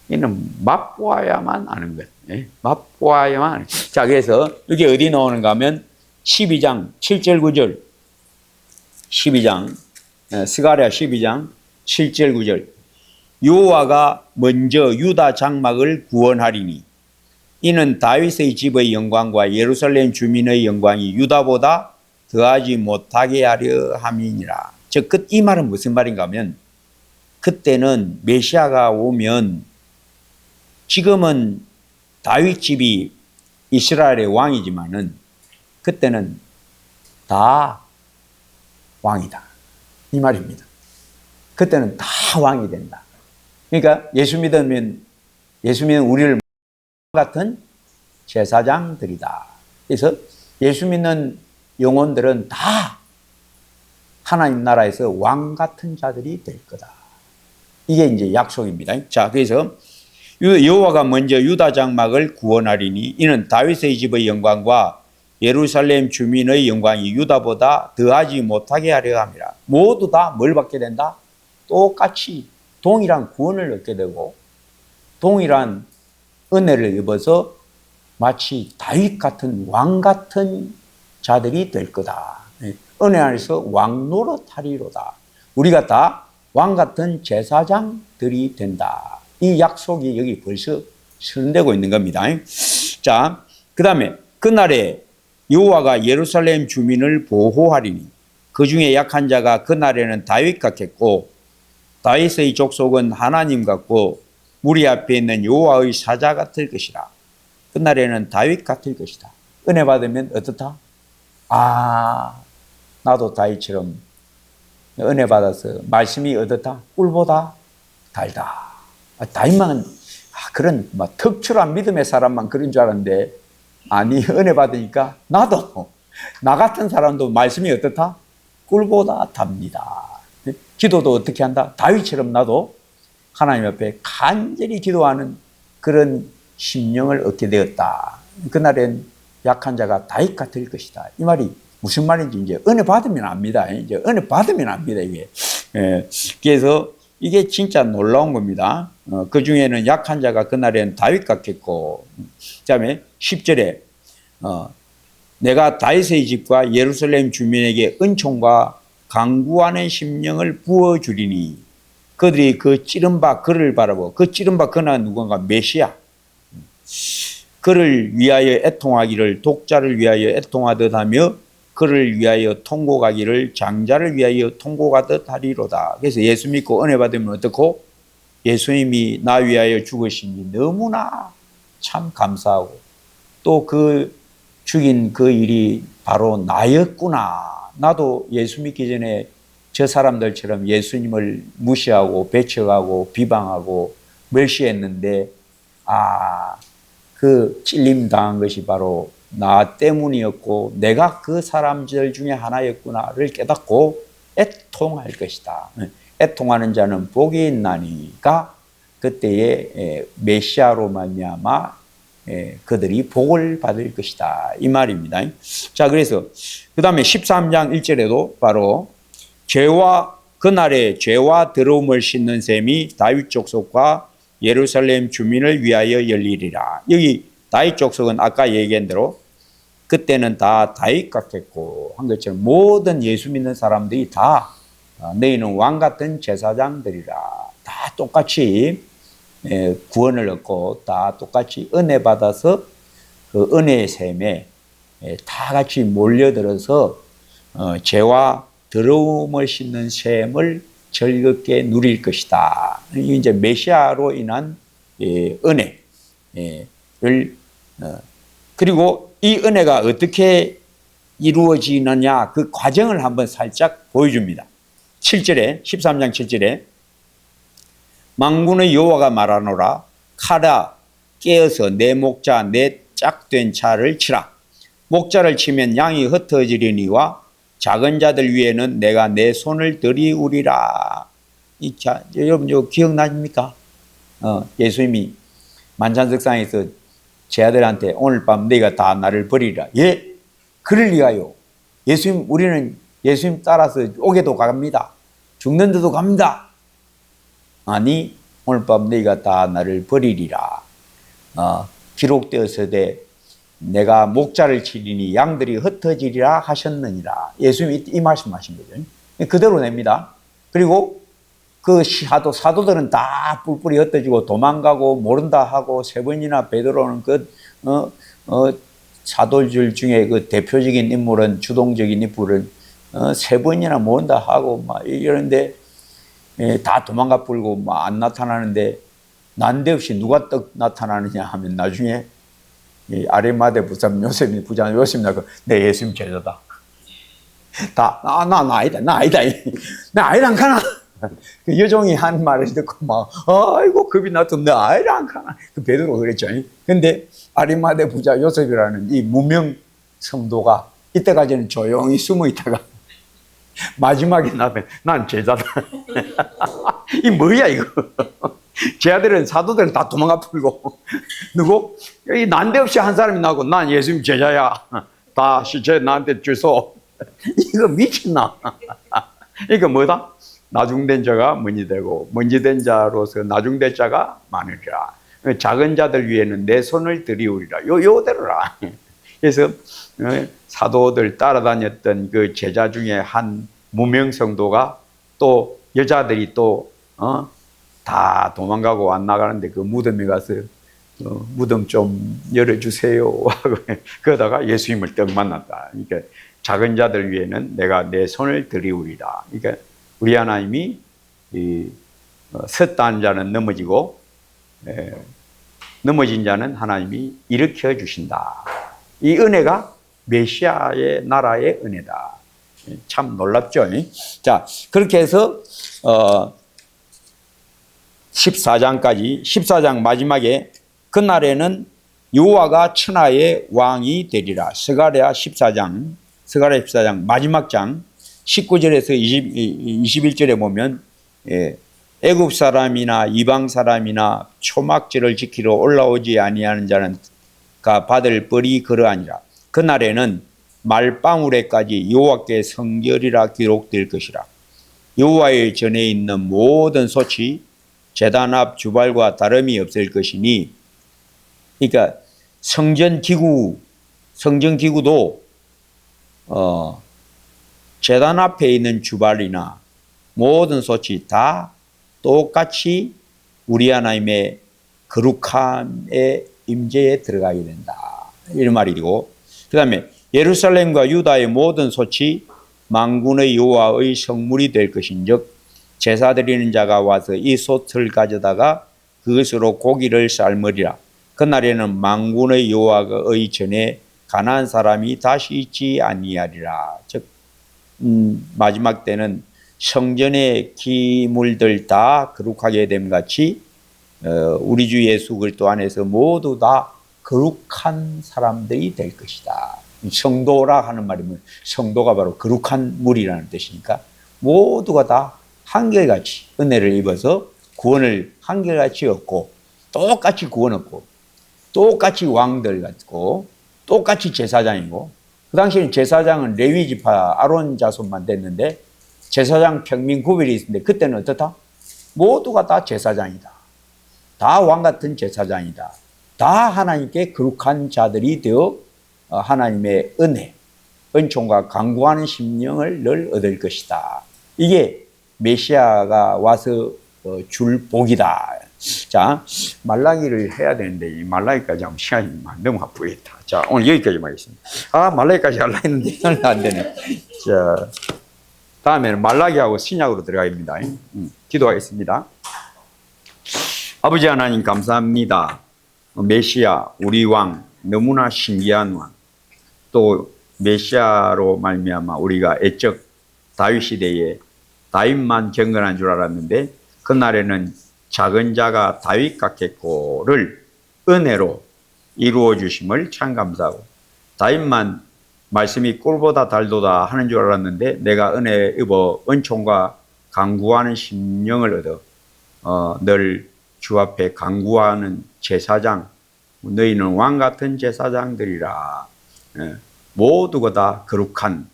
이는 맛보아야만 아는 것. 맛보아야만 아는 것. 자, 그래서 이게 어디 나오는가 하면 12장 7절 9절 12장 스가랴 12장 7절 9절 여호와가 먼저 유다 장막을 구원하리니 이는 다윗의 집의 영광과 예루살렘 주민의 영광이 유다보다 더하지 못하게 하려 함이니라. 즉, 이 말은 무슨 말인가 하면 그때는 메시아가 오면 지금은 다윗 집이 이스라엘의 왕이지만은 그때는 다 왕이다. 이 말입니다. 그때는 다 왕이 된다. 그러니까 예수 믿으면 우리를 같은 제사장들이다. 그래서 예수 믿는 영혼들은 다 하나님 나라에서 왕 같은 자들이 될 거다. 이게 이제 약속입니다. 자, 그래서 여호와가 먼저 유다 장막을 구원하리니 이는 다윗의 집의 영광과 예루살렘 주민의 영광이 유다보다 더하지 못하게 하려 함이라. 모두 다 뭘 받게 된다? 똑같이 동일한 구원을 얻게 되고 동일한 은혜를 입어서 마치 다윗 같은 왕 같은 자들이 될 거다. 은혜 안에서 왕 노릇하리로다. 우리가 다 왕 같은 제사장들이 된다. 이 약속이 여기 벌써 실현되고 있는 겁니다. 자, 그 다음에 그날에 여호와가 예루살렘 주민을 보호하리니 그 중에 약한 자가 그날에는 다윗 같겠고 다윗의 족속은 하나님 같고 무리 앞에 있는 여호와의 사자 같을 것이라. 그날에는 다윗 같을 것이다. 은혜 받으면 어떻다? 나도 다윗처럼 은혜 받아서 말씀이 어떻다? 꿀보다 달다. 다윗만 그런 특출한 믿음의 사람만 그런 줄 알았는데 아니, 은혜 받으니까 나도 나 같은 사람도 말씀이 어떻다? 꿀보다 답니다. 기도도 어떻게 한다? 다윗처럼 나도 하나님 앞에 간절히 기도하는 그런 심령을 얻게 되었다. 그날엔 약한 자가 다윗 같을 것이다. 이 말이 무슨 말인지 이제 은혜 받으면 압니다. 이제 은혜 받으면 압니다, 이게. 그래서 이게 진짜 놀라운 겁니다. 그 중에는 약한 자가 그날엔 다윗 같겠고, 그 다음에 10절에, 내가 다윗의 집과 예루살렘 주민에게 은총과 강구하는 심령을 부어주리니, 그들이 그 찌른 바 그를 바라보고, 그 찌른 바 그는 누군가 메시아. 그를 위하여 애통하기를 독자를 위하여 애통하듯 하며 그를 위하여 통곡하기를 장자를 위하여 통곡하듯 하리로다. 그래서 예수 믿고 은혜 받으면 어떻고? 예수님이 나 위하여 죽으시니 너무나 참 감사하고 또 그 죽인 그 일이 바로 나였구나. 나도 예수 믿기 전에 저 사람들처럼 예수님을 무시하고 배척하고 비방하고 멸시했는데 그 찔림 당한 것이 바로 나 때문이었고 내가 그 사람들 중에 하나였구나를 깨닫고 애통할 것이다. 애통하는 자는 복이 있나니가 그때에 메시아로 말미암아 그들이 복을 받을 것이다. 이 말입니다. 자, 그래서 그 다음에 13장 1절에도 바로 그날에 죄와 더러움을 씻는 셈이 다윗 족속과 예루살렘 주민을 위하여 열리리라. 여기 다윗 족속은 아까 얘기한 대로 그때는 다 다윗 같겠고 한 것처럼 모든 예수 믿는 사람들이 다 너희는 왕 같은 제사장들이라. 다 똑같이 구원을 얻고 다 똑같이 은혜 받아서 그 은혜의 셈에 다 같이 몰려들어서 죄와 더러움을 씻는 셈을 즐겁게 누릴 것이다. 이게 이제 메시아로 인한 은혜를 그리고 이 은혜가 어떻게 이루어지느냐 그 과정을 한번 살짝 보여줍니다. 7절에 13장 7절에 만군의 여호와가 말하노라. 카라 깨어서 내 목자 내 짝된 차를 치라. 목자를 치면 양이 흩어지리니와 작은 자들 위에는 내가 내 손을 들이우리라. 여러분 이거 기억나십니까? 예수님이 만찬석상에서 제 아들한테 오늘 밤 너희가 다 나를 버리라. 예? 그럴 리가요. 우리는 예수님 따라서 옥에도 갑니다. 죽는 데도 갑니다. 아니 오늘 밤 너희가 다 나를 버리리라. 기록되었으되 내가 목자를 치리니 양들이 흩어지리라 하셨느니라. 예수님이 이 말씀하신 거죠. 그대로 냅니다. 그리고 그 사도들은 다 뿔뿔이 흩어지고 도망가고 모른다 하고 세 번이나 베드로는 사도들 중에 그 대표적인 인물은 주동적인 인물은 세 번이나 모른다 하고 막 이러는데 다 도망가 불고 막 안 나타나는데 난데없이 누가 떡 나타나느냐 하면 나중에 아리마대 부장 요셉이 내 예수님 제자다. 나 아니다. 나 아이랑 가나. 그 여종이 한 말을 듣고 막 아이고 겁이 나도 나 아이랑 가나. 그 베드로가 그랬죠. 근데 아리마대 부자 요셉이라는 이 무명 성도가 이때까지는 조용히 숨어 있다가 마지막에 나면 난 제자다. 이 뭐야 이거. 제 아들은 사도들은 다 도망가 풀고 누구? 여기 난데없이 한 사람이 나고 난 예수님 제자야. 다 시체 나한테 주소. 이거 미쳤나? 이거 뭐다? 나중된 자가 먼지 되고 먼지 된 자로서 나중된 자가 많으리라. 작은 자들 위에는 내 손을 들이우리라. 요대로라. 그래서 사도들 따라다녔던 그 제자 중에 한 무명 성도가 또 여자들이 또 다 도망가고 안 나가는데 그 무덤에 가서 무덤 좀 열어주세요 하고 그러다가 예수님을 떡 만났다. 그러니까 작은 자들 위에는 내가 내 손을 들이우리라. 그러니까 우리 하나님이 섰다는 자는 넘어지고 넘어진 자는 하나님이 일으켜 주신다. 이 은혜가 메시아의 나라의 은혜다. 참 놀랍죠? 자, 그렇게 해서 14장 마지막에 그날에는 여호와가 천하의 왕이 되리라. 스가랴 14장 마지막 장 19절에서 21절에 보면 애굽 사람이나 이방 사람이나 초막절을 지키러 올라오지 아니하는 자는 받을 벌이 그러하니라. 그날에는 말방울에까지 여호와께 성결이라 기록될 것이라. 여호와의 전에 있는 모든 소치 제단 앞 주발과 다름이 없을 것이니, 그러니까 성전 기구도 제단 앞에 있는 주발이나 모든 소치 다 똑같이 우리 하나님의 거룩함의 임재에 들어가야 된다. 이런 말이고, 그 다음에 예루살렘과 유다의 모든 소치 만군의 여호와의 성물이 될 것인즉 제사 드리는 자가 와서 이 솥을 가져다가 그것으로 고기를 삶으리라. 그날에는 만군의 여호와의 전에 가난한 사람이 다시 있지 아니하리라. 즉 마지막 때는 성전의 기물들 다 거룩하게 됨 같이 우리 주 예수 그리스도 안에서 모두 다 거룩한 사람들이 될 것이다. 성도라 하는 말이면 성도가 바로 거룩한 물이라는 뜻이니까 모두가 다 한결같이 은혜를 입어서 구원을 한결같이 얻고 똑같이 구원 얻고 똑같이 왕들 같고 똑같이 제사장이고, 그 당시에는 제사장은 레위 지파 아론 자손만 됐는데 제사장 평민 구별이 있는데 그때는 어떻다? 모두가 다 제사장이다. 다 왕 같은 제사장이다. 다 하나님께 거룩한 자들이 되어 하나님의 은혜, 은총과 강구하는 심령을 늘 얻을 것이다. 이게 메시아가 와서 줄 복이다. 자, 말라기를 해야 되는데 이 말라기까지 하면 시간이 너무 아프겠다. 자, 오늘 여기까지만 하겠습니다. 말라기까지 하려고 했는데 안 되네. 자, 다음에는 말라기하고 신약으로 들어가겠습니다. 기도하겠습니다. 아버지 하나님 감사합니다. 메시아 우리 왕 너무나 신기한 왕, 또 메시아로 말미암아 우리가 애적 다윗 시대에 다윗만 경건한 줄 알았는데 그날에는 작은 자가 다윗 같겠고를 은혜로 이루어 주심을 참 감사하고, 다윗만 말씀이 꿀보다 달도다 하는 줄 알았는데 내가 은혜 입어 은총과 간구하는 심령을 얻어 늘 주 앞에 간구하는 제사장, 너희는 왕 같은 제사장들이라. 모두가 다 거룩한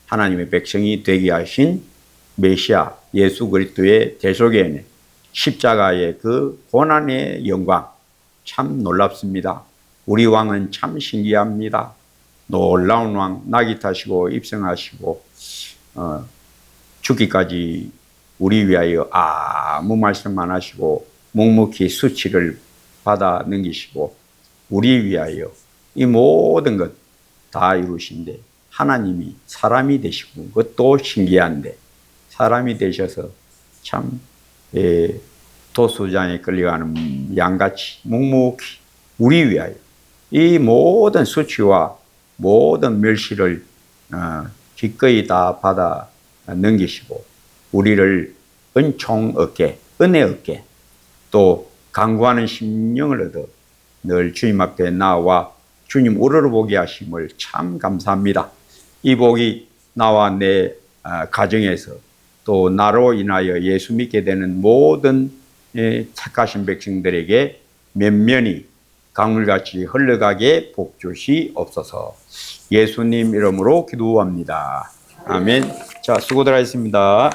하나님의 백성이 되게 하신 메시아 예수 그리스도의 대속의 십자가의 그 고난의 영광, 참 놀랍습니다. 우리 왕은 참 신기합니다. 놀라운 왕, 낙이 타시고 입성하시고 죽기까지 우리 위하여 아무 말씀 안 하시고 묵묵히 수치를 받아 넘기시고 우리 위하여 이 모든 것 다 이루신데, 하나님이 사람이 되시고, 그것도 신기한데 사람이 되셔서 참 도수장에 끌려가는 양같이 묵묵히 우리 위하여 이 모든 수치와 모든 멸시를 기꺼이 다 받아 넘기시고 우리를 은총 얻게, 은혜 얻게, 또 간구하는 심령을 얻어 늘 주님 앞에 나와 주님 우러러보게 하심을 참 감사합니다. 이 복이 나와 내 가정에서 또 나로 인하여 예수 믿게 되는 모든 택하신 백성들에게 면면히 강물같이 흘러가게 복 주시옵소서. 예수님 이름으로 기도합니다. 아멘. 자, 수고들 하셨습니다.